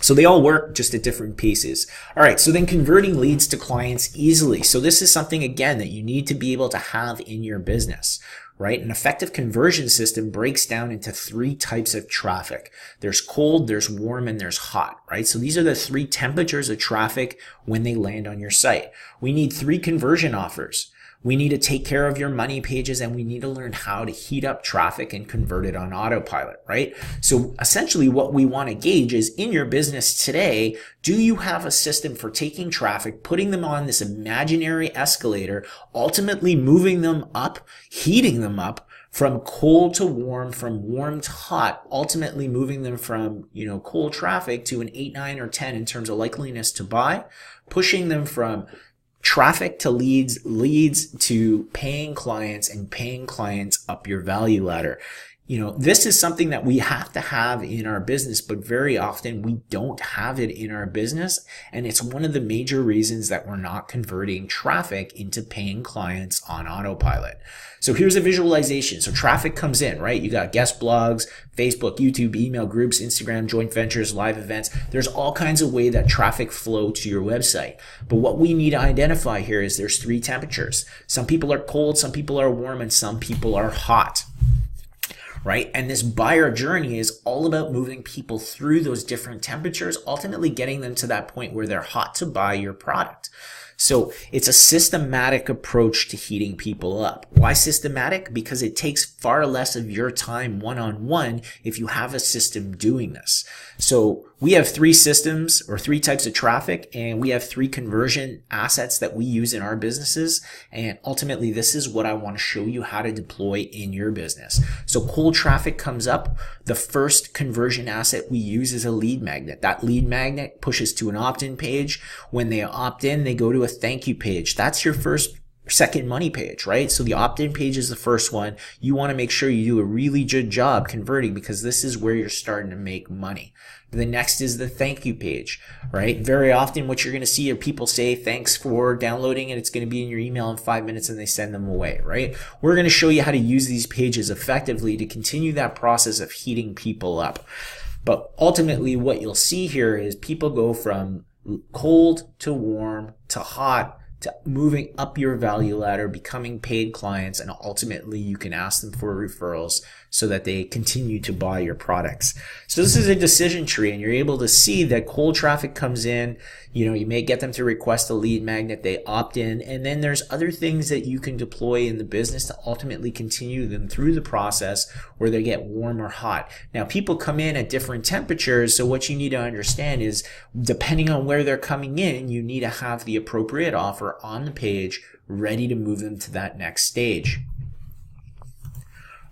So they all work just at different paces. All right, so then converting leads to clients easily. So this is something, again, that you need to be able to have in your business, right? An effective conversion system breaks down into three types of traffic. There's cold, there's warm, and there's hot, right? So these are the three temperatures of traffic when they land on your site. We need 3 conversion offers. We need to take care of your money pages, and we need to learn how to heat up traffic and convert it on autopilot, right? So essentially what we want to gauge is, in your business today, do you have a system for taking traffic, putting them on this imaginary escalator, ultimately moving them up, heating them up from cold to warm, from warm to hot, ultimately moving them from, you know, cold traffic to an 8, 9, or 10 in terms of likeliness to buy, pushing them from traffic to leads, leads to paying clients, and paying clients up your value ladder. This is something that we have to have in our business, but very often we don't have it in our business. And it's one of the major reasons that we're not converting traffic into paying clients on Autopilot. So here's a visualization. So traffic comes in, right? You got guest blogs, Facebook, YouTube, email groups, Instagram, joint ventures, live events. There's all kinds of ways that traffic flow to your website. But what we need to identify here is there's 3 temperatures. Some people are cold, some people are warm, and some people are hot. Right? And this buyer journey is all about moving people through those different temperatures, ultimately getting them to that point where they're hot to buy your product. So it's a systematic approach to heating people up. Why systematic? Because it takes far less of your time one-on-one if you have a system doing this. So we have 3 systems or 3 types of traffic, and we have 3 conversion assets that we use in our businesses. And ultimately, this is what I want to show you how to deploy in your business. So cold traffic comes up. The first conversion asset we use is a lead magnet. That lead magnet pushes to an opt-in page. When they opt in, they go to a thank you page. That's your second money page, right? So the opt-in page is the first one. You want to make sure you do a really good job converting, because this is where you're starting to make money. The next is the thank you page, right? Very often what you're going to see are people say, thanks for downloading, and it's going to be in your email in 5 minutes, and they send them away, right? We're going to show you how to use these pages effectively to continue that process of heating people up. But ultimately what you'll see here is people go from cold to warm to hot to moving up your value ladder, becoming paid clients, and ultimately you can ask them for referrals so that they continue to buy your products. So this is a decision tree, and you're able to see that cold traffic comes in. You may get them to request a lead magnet, they opt in, and then there's other things that you can deploy in the business to ultimately continue them through the process where they get warm or hot. Now, people come in at different temperatures, so what you need to understand is depending on where they're coming in, you need to have the appropriate offer on the page ready to move them to that next stage.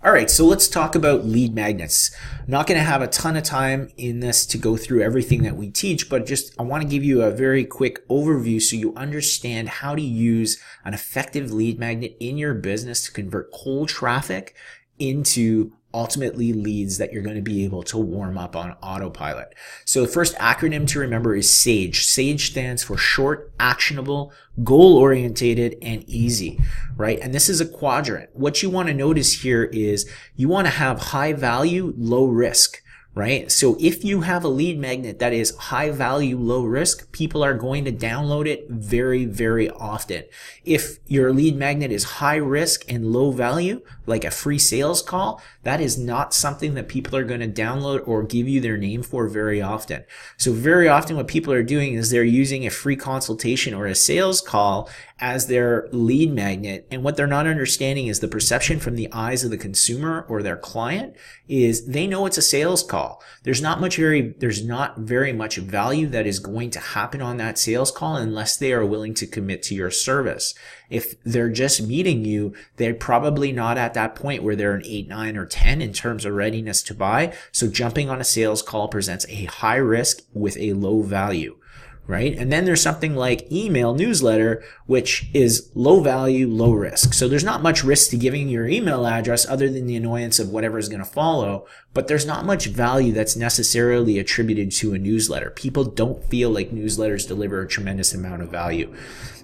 All right, so let's talk about lead magnets. I'm not going to have a ton of time in this to go through everything that we teach, but I want to give you a very quick overview so you understand how to use an effective lead magnet in your business to convert cold traffic into ultimately leads that you're going to be able to warm up on Autopilot. So the first acronym to remember is SAGE. SAGE stands for short, actionable, goal-orientated, and easy, right? And this is a quadrant. What you want to notice here is you want to have high value, low risk, right? So if you have a lead magnet that is high value, low risk, people are going to download it very, very often. If your lead magnet is high risk and low value, like a free sales call, that is not something that people are going to download or give you their name for very often. So very often what people are doing is they're using a free consultation or a sales call as their lead magnet. And what they're not understanding is the perception from the eyes of the consumer or their client is they know it's a sales call. There's not very much value that is going to happen on that sales call unless they are willing to commit to your service. If they're just meeting you, they're probably not at that point where they're an 8, 9, or 10 in terms of readiness to buy. So jumping on a sales call presents a high risk with a low value, right? And then there's something like email newsletter, which is low value, low risk. So there's not much risk to giving your email address other than the annoyance of whatever is going to follow, but there's not much value that's necessarily attributed to a newsletter. People don't feel like newsletters deliver a tremendous amount of value.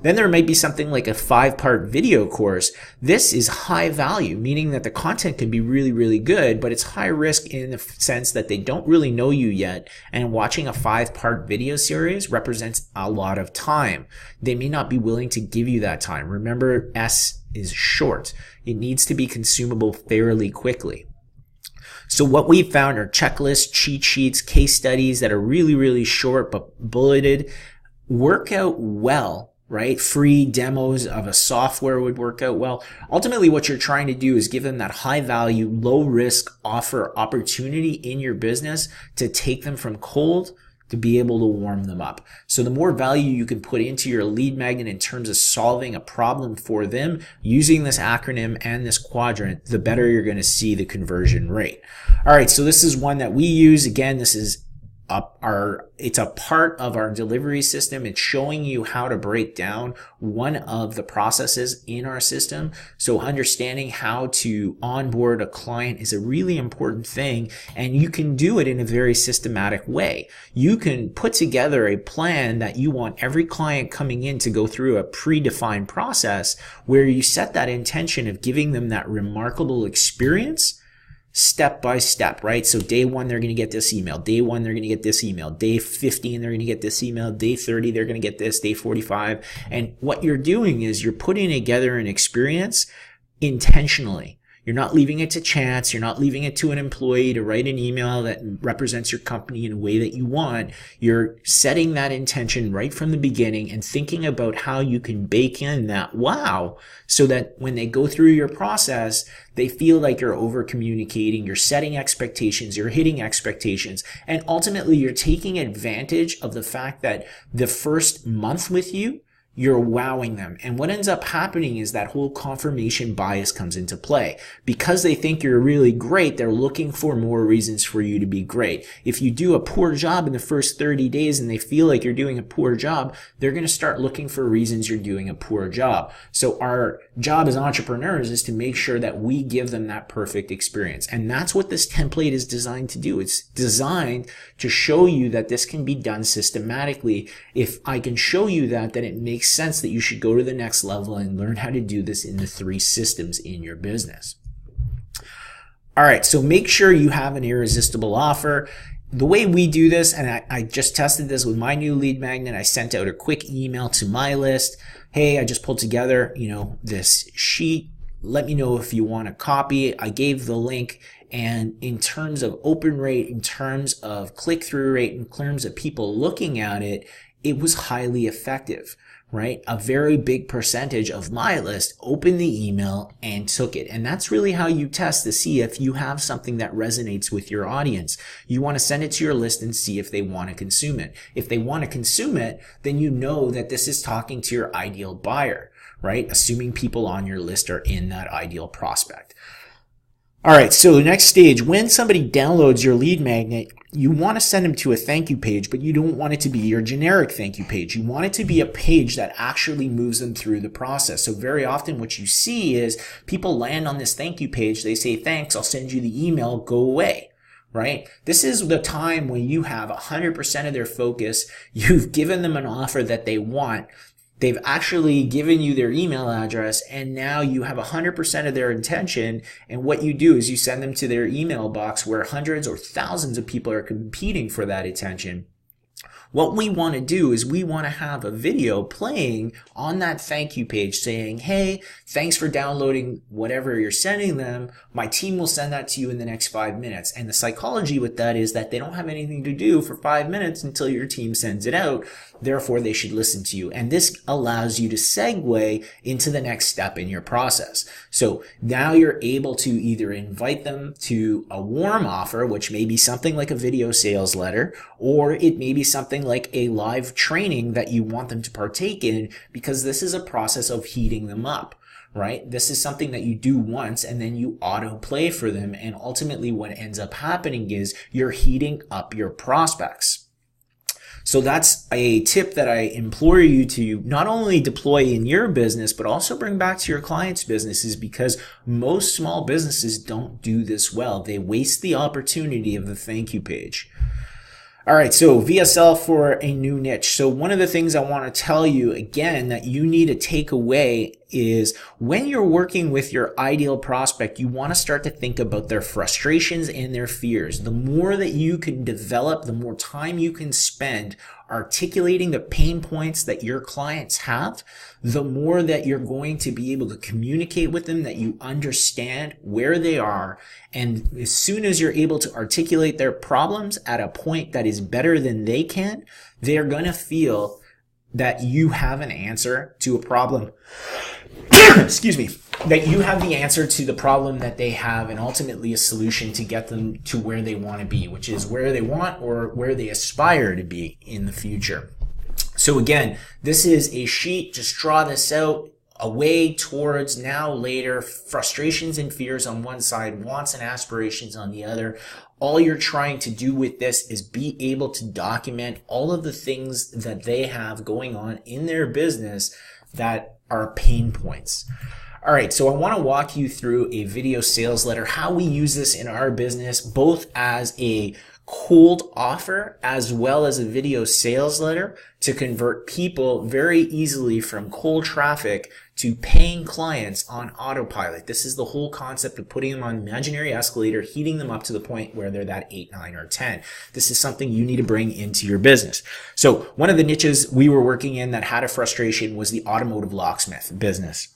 Then there might be something like a 5-part video course. This is high value, meaning that the content can be really, really good, but it's high risk in the sense that they don't really know you yet. And watching a 5-part video series represents a lot of time. They may not be willing to give you that time. Remember, S is short. It needs to be consumable fairly quickly. So what we found are checklists, cheat sheets, case studies that are really, really short but bulleted, work out well. Right? Free demos of a software would work out well. Ultimately, what you're trying to do is give them that high value, low risk offer opportunity in your business to take them from cold to be able to warm them up. So the more value you can put into your lead magnet in terms of solving a problem for them using this acronym and this quadrant, the better you're going to see the conversion rate. All right. So this is one that we use. Again, this is it's a part of our delivery system. It's showing you how to break down one of the processes in our system. So understanding how to onboard a client is a really important thing, and you can do it in a very systematic way. You can put together a plan that you want every client coming in to go through a predefined process where you set that intention of giving them that remarkable experience step by step, right? So day 1, they're going to get this email. Day 1, they're going to get this email. Day 15, they're going to get this email. Day 30, they're going to get this. Day 45. And what you're doing is you're putting together an experience intentionally. You're not leaving it to chance. You're not leaving it to an employee to write an email that represents your company in a way that you want. You're setting that intention right from the beginning and thinking about how you can bake in that wow, so that when they go through your process, they feel like you're over communicating, you're setting expectations, you're hitting expectations, and ultimately you're taking advantage of the fact that the first month with you, you're wowing them. And what ends up happening is that whole confirmation bias comes into play. Because they think you're really great, they're looking for more reasons for you to be great. If you do a poor job in the first 30 days and they feel like you're doing a poor job, they're going to start looking for reasons you're doing a poor job. So our job as entrepreneurs is to make sure that we give them that perfect experience. And that's what this template is designed to do. It's designed to show you that this can be done systematically. If I can show you that, then it makes sense that you should go to the next level and learn how to do this in the 3 systems in your business. All right, so make sure you have an irresistible offer. The way we do this, and I just tested this with my new lead magnet, I sent out a quick email to my list. Hey, I just pulled together, this sheet. Let me know if you want a copy. I gave the link. And in terms of open rate, in terms of click-through rate, in terms of people looking at it, it was highly effective, right? A very big percentage of my list opened the email and took it. And that's really how you test to see if you have something that resonates with your audience. You want to send it to your list and see if they want to consume it. If they want to consume it, then you know that this is talking to your ideal buyer, right? Assuming people on your list are in that ideal prospect. All right, so the next stage, when somebody downloads your lead magnet, you want to send them to a thank you page, but you don't want it to be your generic thank you page. You want it to be a page that actually moves them through the process. So very often what you see is people land on this thank you page. They say, thanks, I'll send you the email, go away. Right? This is the time when you have 100% of their focus. You've given them an offer that they want. They've actually given you their email address, and now you have 100% of their attention. And what you do is you send them to their email box where hundreds or thousands of people are competing for that attention. What we want to do is we want to have a video playing on that thank you page saying, hey, thanks for downloading whatever you're sending them. My team will send that to you in the next 5 minutes. And the psychology with that is that they don't have anything to do for 5 minutes until your team sends it out. Therefore, they should listen to you. And this allows you to segue into the next step in your process. So now you're able to either invite them to a warm offer, which may be something like a video sales letter, or it may be something like a live training that you want them to partake in, because this is a process of heating them up. Right? This is something that you do once and then you autoplay for them. And ultimately what ends up happening is you're heating up your prospects. So that's a tip that I implore you to not only deploy in your business, but also bring back to your clients' businesses, because most small businesses don't do this well. They waste the opportunity of the thank you page. All right, so VSL for a new niche. So one of the things I want to tell you again that you need to take away is when you're working with your ideal prospect, you want to start to think about their frustrations and their fears. The more that you can develop, the more time you can spend articulating the pain points that your clients have, the more that you're going to be able to communicate with them, that you understand where they are. And as soon as you're able to articulate their problems at a point that is better than they can, they're going to feel that you have an answer to a problem. Excuse me. That you have the answer to the problem that they have, and ultimately a solution to get them to where they want to be, which is where they want or where they aspire to be in the future. So again, this is a sheet. Just draw this out. Away towards now, later, frustrations and fears on one side, wants and aspirations on the other. All you're trying to do with this is be able to document all of the things that they have going on in their business that are pain points. All right, so I want to walk you through a video sales letter, how we use this in our business, both as a cold offer as well as a video sales letter to convert people very easily from cold traffic to paying clients on autopilot. This is the whole concept of putting them on an imaginary escalator, heating them up to the point where they're that 8, 9, or 10. This is something you need to bring into your business. So one of the niches we were working in that had a frustration was the automotive locksmith business.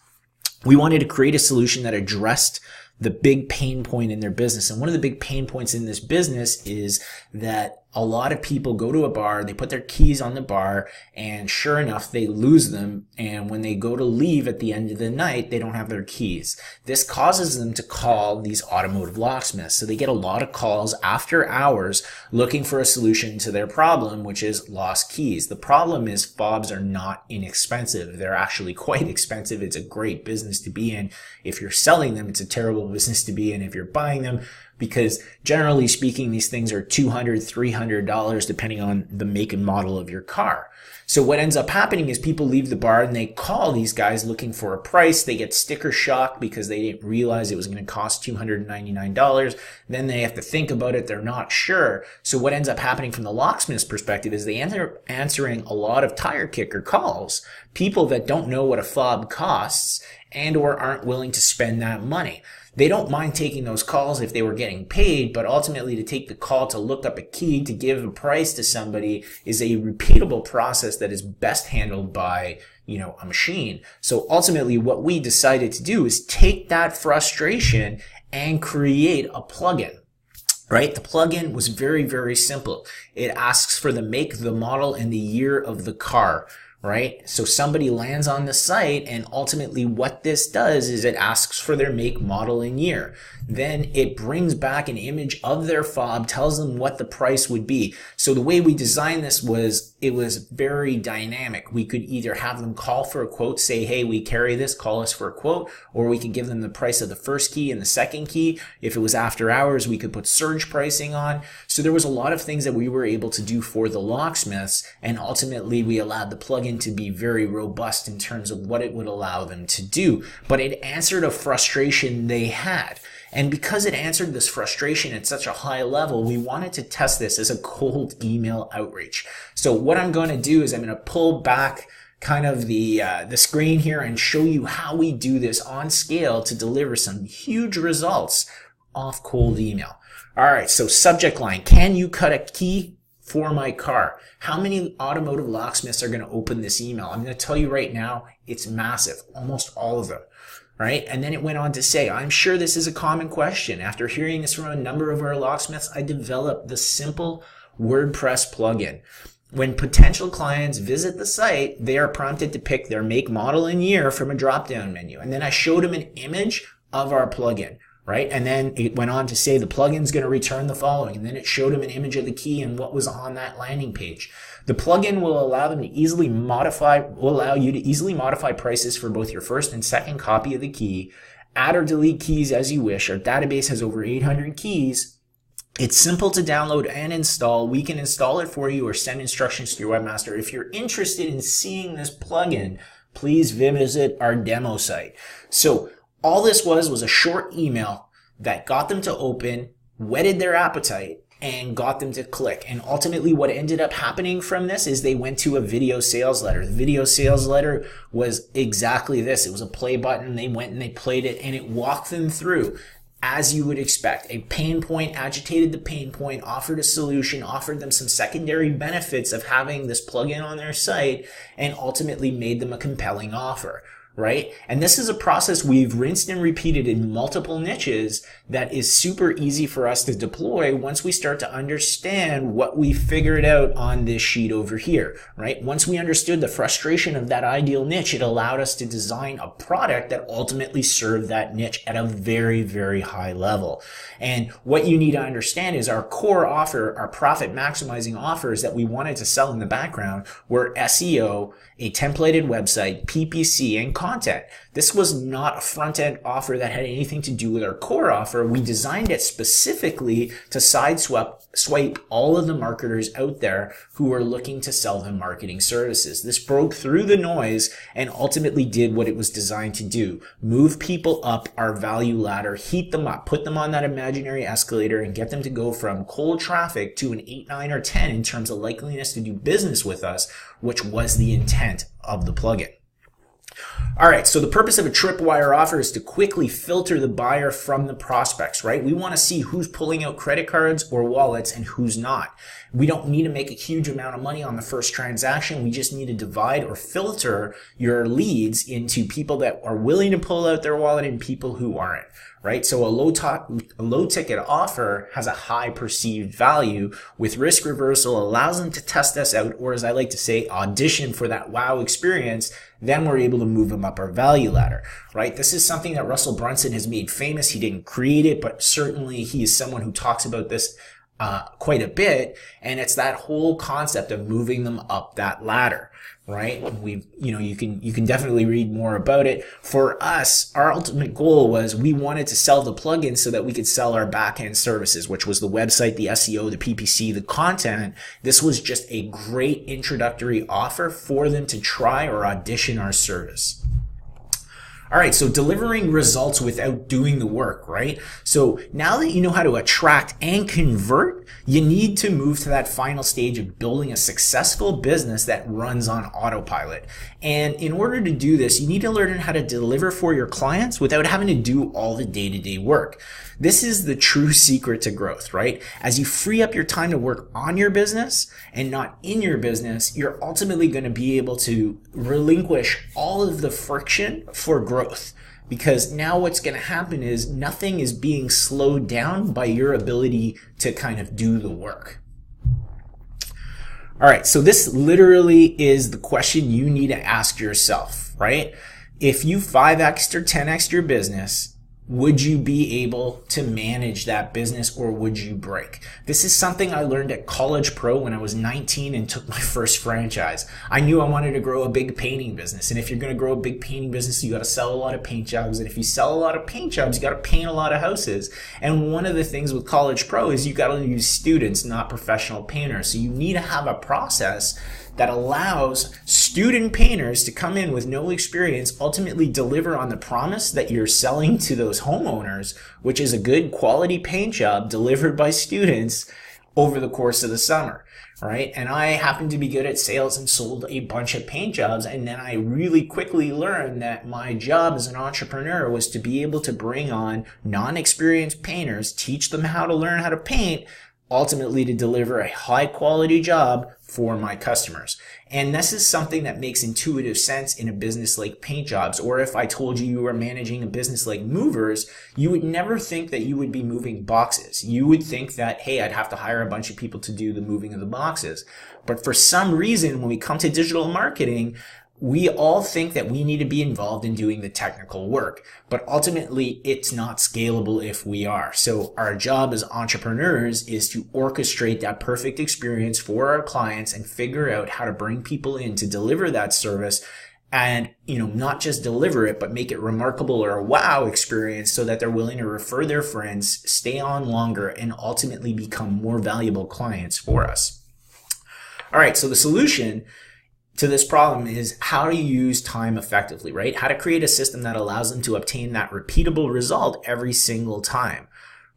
We wanted to create a solution that addressed the big pain point in their business. And one of the big pain points in this business is that a lot of people go to a bar, they put their keys on the bar, and sure enough, they lose them. And when they go to leave at the end of the night, they don't have their keys. This causes them to call these automotive locksmiths. So they get a lot of calls after hours looking for a solution to their problem, which is lost keys. The problem is fobs are not inexpensive. They're actually quite expensive. It's a great business to be in. If you're selling them, it's a terrible business to be in if you're buying them, because generally speaking, these things are $200, $300 depending on the make and model of your car. So what ends up happening is people leave the bar and they call these guys looking for a price. They get sticker shock because they didn't realize it was going to cost $299. Then they have to think about it. They're not sure. So what ends up happening from the locksmith's perspective is they end up answering a lot of tire kicker calls, people that don't know what a fob costs and or aren't willing to spend that money. They don't mind taking those calls if they were getting paid, but ultimately to take the call to look up a key, to give a price to somebody is a repeatable process that is best handled by, a machine. So ultimately what we decided to do is take that frustration and create a plugin. Right? The plugin was very, very simple. It asks for the make, the model, and the year of the car. Right? So somebody lands on the site, and ultimately what this does is it asks for their make, model, and year. Then it brings back an image of their fob, tells them what the price would be. So the way we designed this was, it was very dynamic. We could either have them call for a quote, say, hey, we carry this, call us for a quote, or we could give them the price of the first key and the second key. If it was after hours, we could put surge pricing on. So there was a lot of things that we were able to do for the locksmiths, and ultimately we allowed the plugin to be very robust in terms of what it would allow them to do. But it answered a frustration they had. And because it answered this frustration at such a high level, we wanted to test this as a cold email outreach. So what I'm going to do is I'm going to pull back kind of the screen here and show you how we do this on scale to deliver some huge results off cold email. All right, so subject line, can you cut a key for my car? How many automotive locksmiths are going to open this email? I'm going to tell you right now, it's massive, almost all of them. Right? And then it went on to say, I'm sure this is a common question. After hearing this from a number of our locksmiths, I developed the simple WordPress plugin. When potential clients visit the site, they are prompted to pick their make, model, and year from a drop-down menu. And then I showed them an image of our plugin. Right? And then it went on to say the plugin's going to return the following. And then it showed them an image of the key and what was on that landing page. The plugin will allow you to easily modify prices for both your first and second copy of the key, add or delete keys as you wish. Our database has over 800 keys. It's simple to download and install. We can install it for you or send instructions to your webmaster. If you're interested in seeing this plugin, please visit our demo site. So all this was a short email that got them to open, whetted their appetite, and got them to click. And ultimately what ended up happening from this is they went to a video sales letter. The video sales letter was exactly this. It was a play button. They went and they played it, and it walked them through, as you would expect, a pain point, agitated the pain point, offered a solution, offered them some secondary benefits of having this plugin on their site, and ultimately made them a compelling offer. Right? And this is a process we've rinsed and repeated in multiple niches that is super easy for us to deploy once we start to understand what we figured out on this sheet over here, right? Once we understood the frustration of that ideal niche, it allowed us to design a product that ultimately served that niche at a very, very high level. And what you need to understand is our core offer, our profit maximizing offers that we wanted to sell in the background were SEO, a templated website, PPC, and content. This was not a front-end offer that had anything to do with our core offer. We designed it specifically to swipe all of the marketers out there who are looking to sell them marketing services. This broke through the noise and ultimately did what it was designed to do. Move people up our value ladder, heat them up, put them on that imaginary escalator, and get them to go from cold traffic to an 8, 9, or 10 in terms of likeliness to do business with us, which was the intent of the plugin. All right, so the purpose of a Tripwire offer is to quickly filter the buyer from the prospects, right? We want to see who's pulling out credit cards or wallets and who's not. We don't need to make a huge amount of money on the first transaction. We just need to divide or filter your leads into people that are willing to pull out their wallet and people who aren't, right? So a low ticket offer has a high perceived value. With risk reversal, allows them to test us out, or as I like to say, audition for that wow experience. Then we're able to move them up our value ladder, right? This is something that Russell Brunson has made famous. He didn't create it, but certainly he is someone who talks about this quite a bit. And it's that whole concept of moving them up that ladder, right? You can definitely read more about it. For us, our ultimate goal was we wanted to sell the plugin so that we could sell our back-end services, which was the website, the SEO, the PPC, the content. This was just a great introductory offer for them to try or audition our service. All right, so delivering results without doing the work, right? So now that you know how to attract and convert, you need to move to that final stage of building a successful business that runs on autopilot. And in order to do this, you need to learn how to deliver for your clients without having to do all the day-to-day work. This is the true secret to growth, right? As you free up your time to work on your business and not in your business, you're ultimately going to be able to relinquish all of the friction for growth. Because now what's going to happen is nothing is being slowed down by your ability to kind of do the work. All right, so this literally is the question you need to ask yourself, right? If you 5x or 10x your business, would you be able to manage that business, or would you break? This is something I learned at College Pro when I was 19 and took my first franchise. I knew I wanted to grow a big painting business. And if you're going to grow a big painting business, you got to sell a lot of paint jobs. And if you sell a lot of paint jobs, you got to paint a lot of houses. And one of the things with College Pro is you got to use students, not professional painters. So you need to have a process that allows student painters to come in with no experience, ultimately deliver on the promise that you're selling to those homeowners, which is a good quality paint job delivered by students over the course of the summer, right? And I happened to be good at sales and sold a bunch of paint jobs. And then I really quickly learned that my job as an entrepreneur was to be able to bring on non-experienced painters, teach them how to learn how to paint, ultimately to deliver a high quality job for my customers. And this is something that makes intuitive sense in a business like paint jobs. Or if I told you were managing a business like movers, you would never think that you would be moving boxes. You would think that, hey, I'd have to hire a bunch of people to do the moving of the boxes. But for some reason, when we come to digital marketing, we all think that we need to be involved in doing the technical work, but ultimately it's not scalable if we are. So our job as entrepreneurs is to orchestrate that perfect experience for our clients and figure out how to bring people in to deliver that service and, not just deliver it, but make it remarkable or a wow experience so that they're willing to refer their friends, stay on longer, and ultimately become more valuable clients for us. All right, so the solution to this problem is how to use time effectively, right? How to create a system that allows them to obtain that repeatable result every single time,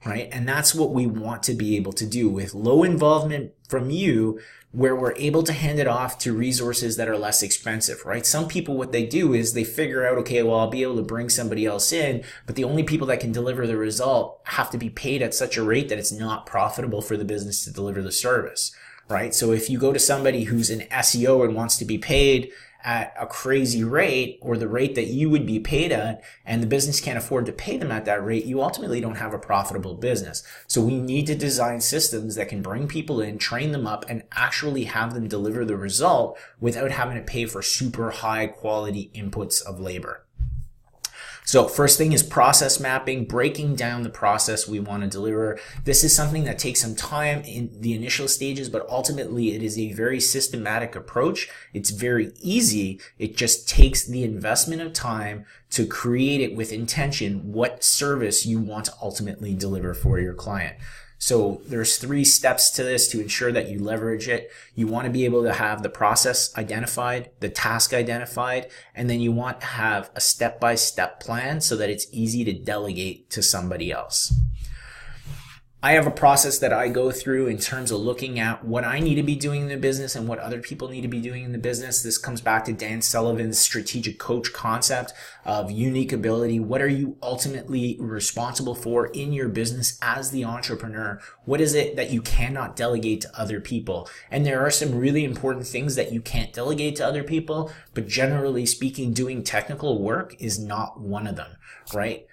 right? And that's what we want to be able to do with low involvement from you, where we're able to hand it off to resources that are less expensive, right? Some people, what they do is they figure out, okay, well, I'll be able to bring somebody else in, but the only people that can deliver the result have to be paid at such a rate that it's not profitable for the business to deliver the service. Right? So if you go to somebody who's an SEO and wants to be paid at a crazy rate, or the rate that you would be paid at, and the business can't afford to pay them at that rate, you ultimately don't have a profitable business. So we need to design systems that can bring people in, train them up, and actually have them deliver the result without having to pay for super high quality inputs of labor. So first thing is process mapping, breaking down the process we want to deliver. This is something that takes some time in the initial stages, but ultimately it is a very systematic approach. It's very easy. It just takes the investment of time to create it with intention, what service you want to ultimately deliver for your client. So there's 3 steps to this to ensure that you leverage it. You want to be able to have the process identified, the task identified, and then you want to have a step-by-step plan so that it's easy to delegate to somebody else. I have a process that I go through in terms of looking at what I need to be doing in the business and what other people need to be doing in the business. This comes back to Dan Sullivan's strategic coach concept of unique ability. What are you ultimately responsible for in your business as the entrepreneur? What is it that you cannot delegate to other people? And there are some really important things that you can't delegate to other people, but generally speaking, doing technical work is not one of them, right?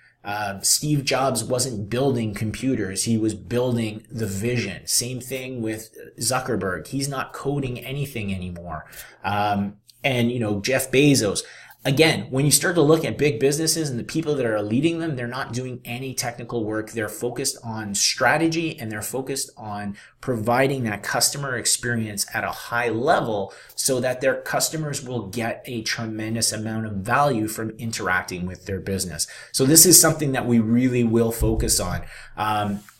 Steve Jobs wasn't building computers. He was building the vision. Same thing with Zuckerberg. He's not coding anything anymore. And, Jeff Bezos. Again, when you start to look at big businesses and the people that are leading them, they're not doing any technical work. They're focused on strategy and they're focused on providing that customer experience at a high level so that their customers will get a tremendous amount of value from interacting with their business. So this is something that we really will focus on.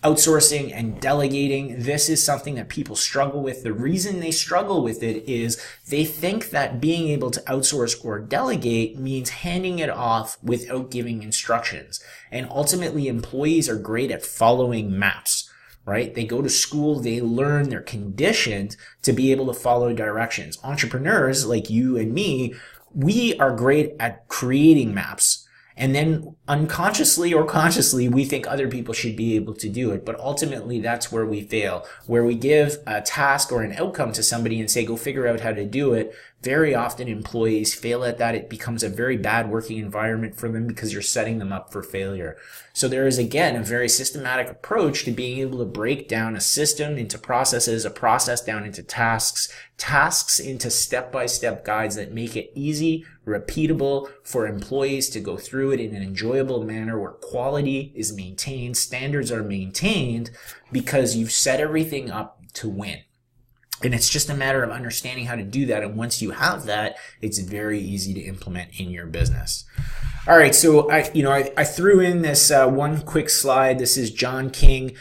Outsourcing and delegating, this is something that people struggle with. The reason they struggle with it is they think that being able to outsource or delegate means handing it off without giving instructions. And ultimately, employees are great at following maps, right? They go to school, they learn, they're conditioned to be able to follow directions. Entrepreneurs like you and me, we are great at creating maps. And then unconsciously or consciously, we think other people should be able to do it. But ultimately, that's where we fail. Where we give a task or an outcome to somebody and say, go figure out how to do it. Very often employees fail at that. It becomes a very bad working environment for them because you're setting them up for failure. So there is, again, a very systematic approach to being able to break down a system into processes, a process down into tasks, tasks into step-by-step guides that make it easy, repeatable for employees to go through it in an enjoyable manner where quality is maintained, standards are maintained because you've set everything up to win. And it's just a matter of understanding how to do that. And once you have that, it's very easy to implement in your business. All right. So I threw in this one quick slide. This is John King.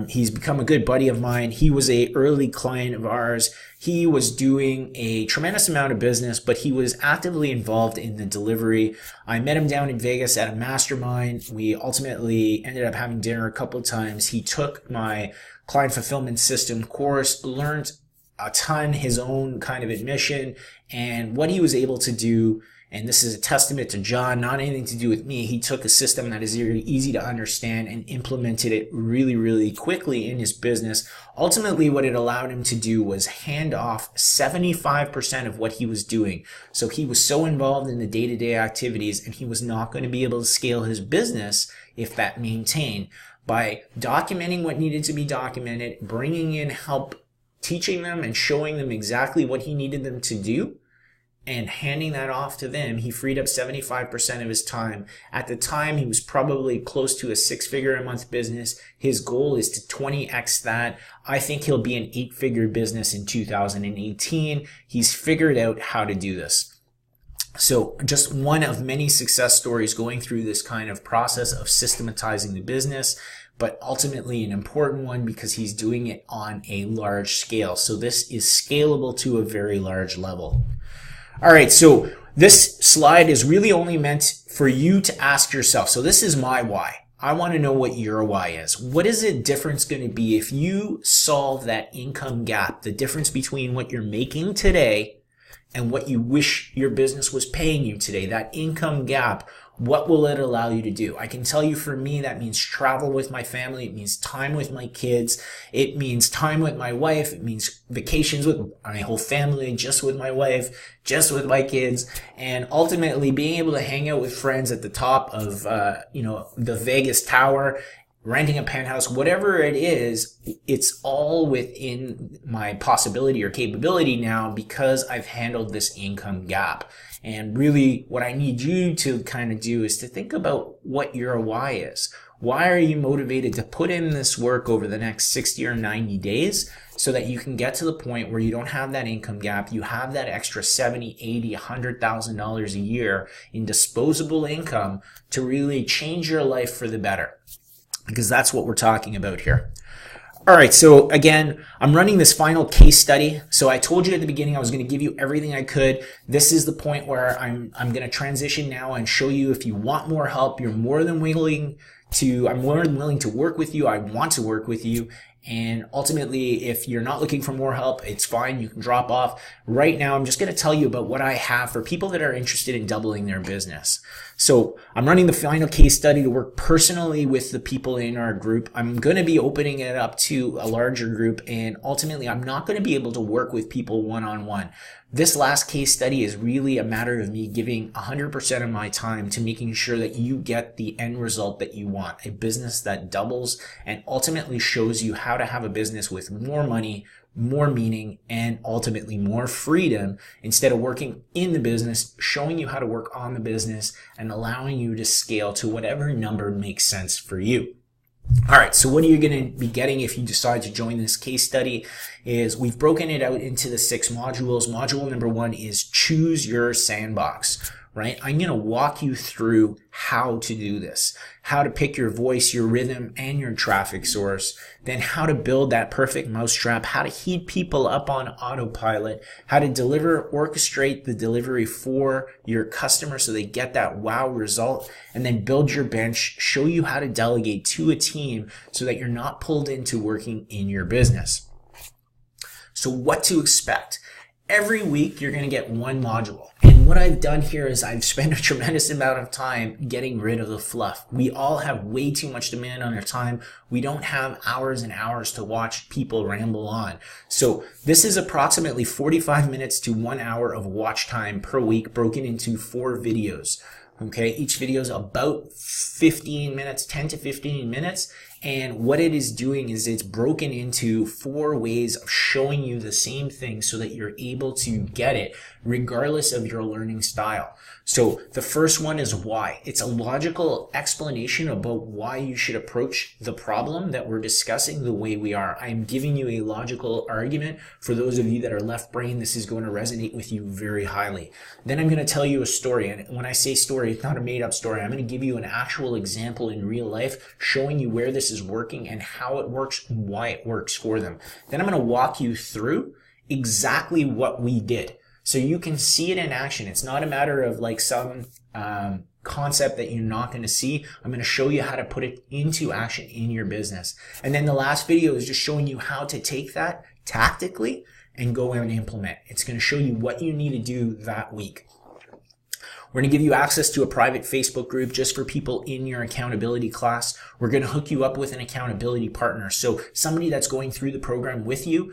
He's become a good buddy of mine. He was a early client of ours. He was doing a tremendous amount of business, but he was actively involved in the delivery. I met him down in Vegas at a mastermind. We ultimately ended up having dinner a couple of times. He took my client fulfillment system course, learned a ton, his own kind of admission, and what he was able to do. And this is a testament to John, not anything to do with me. He took a system that is very easy to understand and implemented it really, really quickly in his business. Ultimately, what it allowed him to do was hand off 75% of what he was doing. So he was so involved in the day-to-day activities, and he was not going to be able to scale his business if that maintained. By documenting what needed to be documented, bringing in help, teaching them and showing them exactly what he needed them to do, and handing that off to them, he freed up 75% of his time. At the time, he was probably close to a 6-figure-a-month business. His goal is to 20x that. I think he'll be an 8-figure business in 2018. He's figured out how to do this. So just one of many success stories going through this kind of process of systematizing the business, but ultimately an important one because he's doing it on a large scale. So this is scalable to a very large level. All right, so this slide is really only meant for you to ask yourself. So this is my why. I want to know what your why is. What is the difference going to be if you solve that income gap, the difference between what you're making today and what you wish your business was paying you today, that income gap? What will it allow you to do? I can tell you for me, that means travel with my family. It means time with my kids. It means time with my wife. It means vacations with my whole family, just with my wife, just with my kids. And ultimately being able to hang out with friends at the top of, the Vegas Tower renting a penthouse, whatever it is, it's all within my possibility or capability now because I've handled this income gap. And really what I need you to kind of do is to think about what your why is. Why are you motivated to put in this work over the next 60 or 90 days so that you can get to the point where you don't have that income gap, you have that extra $70, $80, $100,000 a year in disposable income to really change your life for the better? Because that's what we're talking about here. All right, so again, I'm running this final case study. So I told you at the beginning I was going to give you everything I could. This is the point where I'm going to transition now and show you if you want more help, I'm more than willing to work with you. I want to work with you. And ultimately, if you're not looking for more help, it's fine. You can drop off. Right now, I'm just going to tell you about what I have for people that are interested in doubling their business. So I'm running the final case study to work personally with the people in our group. I'm going to be opening it up to a larger group, and ultimately, I'm not going to be able to work with people one-on-one. This last case study is really a matter of me giving 100% of my time to making sure that you get the end result that you want, a business that doubles and ultimately shows you how to have a business with more money, more meaning, and ultimately more freedom instead of working in the business, showing you how to work on the business and allowing you to scale to whatever number makes sense for you. All right, so what are you going to be getting if you decide to join this case study is we've broken it out into the 6 modules. Module number 1 is choose your sandbox, right? I'm going to walk you through how to do this, how to pick your voice, your rhythm, and your traffic source, then how to build that perfect mousetrap, how to heat people up on autopilot, how to orchestrate the delivery for your customer so they get that wow result, and then build your bench, show you how to delegate to a team so that you're not pulled into working in your business. So what to expect? Every week, you're going to get one module. And what I've done here is I've spent a tremendous amount of time getting rid of the fluff. We all have way too much demand on our time. We don't have hours and hours to watch people ramble on. So this is approximately 45 minutes to 1 hour of watch time per week, broken into 4 videos. Okay, each video is about 15 minutes, 10 to 15 minutes. And what it is doing is it's broken into 4 ways of showing you the same thing so that you're able to get it regardless of your learning style. So the first one is why. It's a logical explanation about why you should approach the problem that we're discussing the way we are. I'm giving you a logical argument. For those of you that are left brain, this is going to resonate with you very highly. Then I'm going to tell you a story. And when I say story, it's not a made up story. I'm going to give you an actual example in real life showing you where this is working and how it works and why it works for them. Then I'm going to walk you through exactly what we did so you can see it in action. It's not a matter of like some concept that you're not going to see. I'm going to show you how to put it into action in your business. And then the last video is just showing you how to take that tactically and go and implement. It's going to show you what you need to do that week. We're going to give you access to a private Facebook group just for people in your accountability class. We're going to hook you up with an accountability partner. So somebody that's going through the program with you,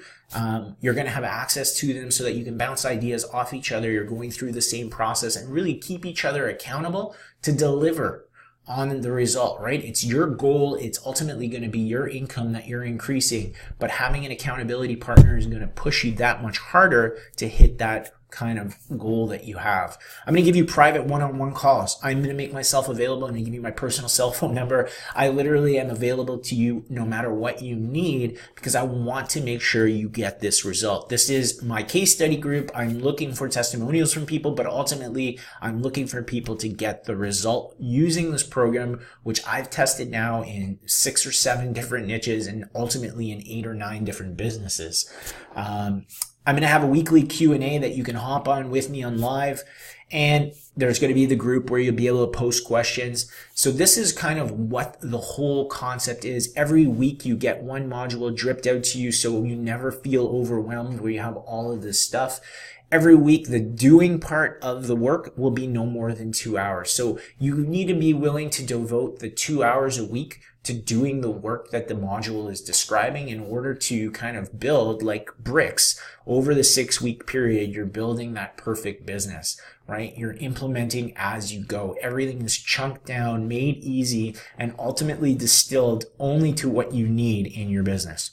you're going to have access to them so that you can bounce ideas off each other. You're going through the same process and really keep each other accountable to deliver on the result, right? It's your goal. It's ultimately going to be your income that you're increasing, but having an accountability partner is going to push you that much harder to hit that kind of goal that you have. I'm going to give you private one-on-one calls. I'm going to make myself available. I'm going to give you my personal cell phone number. I literally am available to you no matter what you need because I want to make sure you get this result. This is my case study group. I'm looking for testimonials from people, but ultimately I'm looking for people to get the result using this program, which I've tested now in 6 or 7 different niches and ultimately in 8 or 9 different businesses. I'm going to have a weekly Q&A that you can hop on with me on live, and there's going to be the group where you'll be able to post questions. So this is kind of what the whole concept is. Every week you get one module dripped out to you so you never feel overwhelmed where you have all of this stuff. every week, the doing part of the work will be no more than 2 hours. So you need to be willing to devote the 2 hours a week to doing the work that the module is describing in order to kind of build like bricks over the 6-week period. You're building that perfect business, right? You're implementing as you go. Everything is chunked down, made easy, and ultimately distilled only to what you need in your business.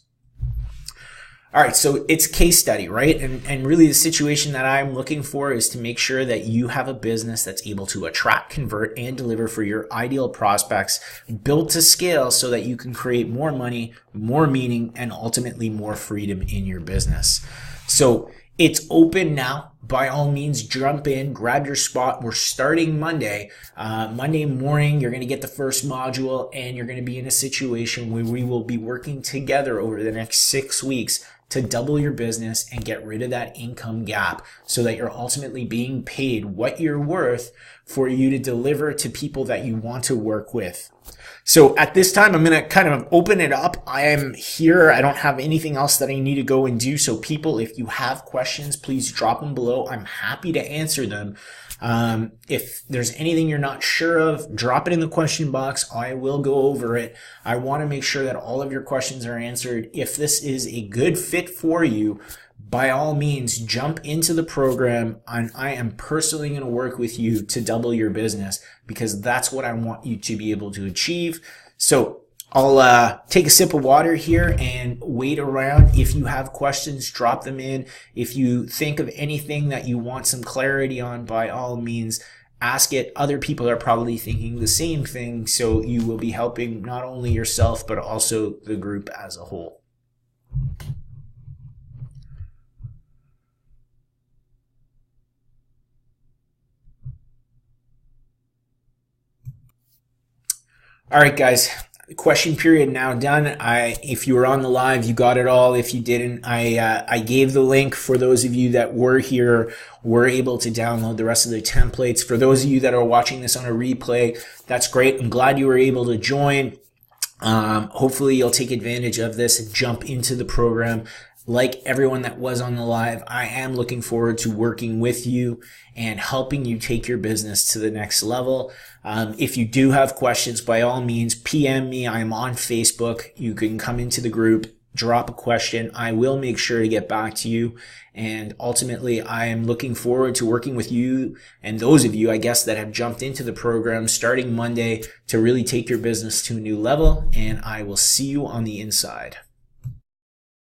All right, so it's case study, right? And really the situation that I'm looking for is to make sure that you have a business that's able to attract, convert, and deliver for your ideal prospects, built to scale so that you can create more money, more meaning, and ultimately more freedom in your business. So it's open now. By all means, jump in, grab your spot. We're starting Monday. Monday morning, you're going to get the first module, and you're going to be in a situation where we will be working together over the next 6 weeks to double your business and get rid of that income gap so that you're ultimately being paid what you're worth for you to deliver to people that you want to work with. So at this time, I'm going to kind of open it up. I am here. I don't have anything else that I need to go and do. So people, if you have questions, please drop them below. I'm happy to answer them. If there's anything you're not sure of, drop it in the question box. I will go over it. I want to make sure that all of your questions are answered. If this is a good fit for you, by all means, jump into the program, and I am personally going to work with you to double your business because that's what I want you to be able to achieve. So I'll take a sip of water here and wait around. If you have questions, drop them in. If you think of anything that you want some clarity on, by all means, ask it. Other people are probably thinking the same thing, so you will be helping not only yourself, but also the group as a whole. All right, guys, question period now done. If you were on the live, you got it all. If you didn't, I gave the link for those of you that were here, were able to download the rest of the templates. For those of you that are watching this on a replay, that's great. I'm glad you were able to join. Hopefully you'll take advantage of this and jump into the program. Like everyone that was on the live, I am looking forward to working with you and helping you take your business to the next level. If you do have questions, by all means, PM me. I'm on Facebook. You can come into the group, drop a question. I will make sure to get back to you. And ultimately, I am looking forward to working with you and those of you, I guess, that have jumped into the program starting Monday to really take your business to a new level. And I will see you on the inside.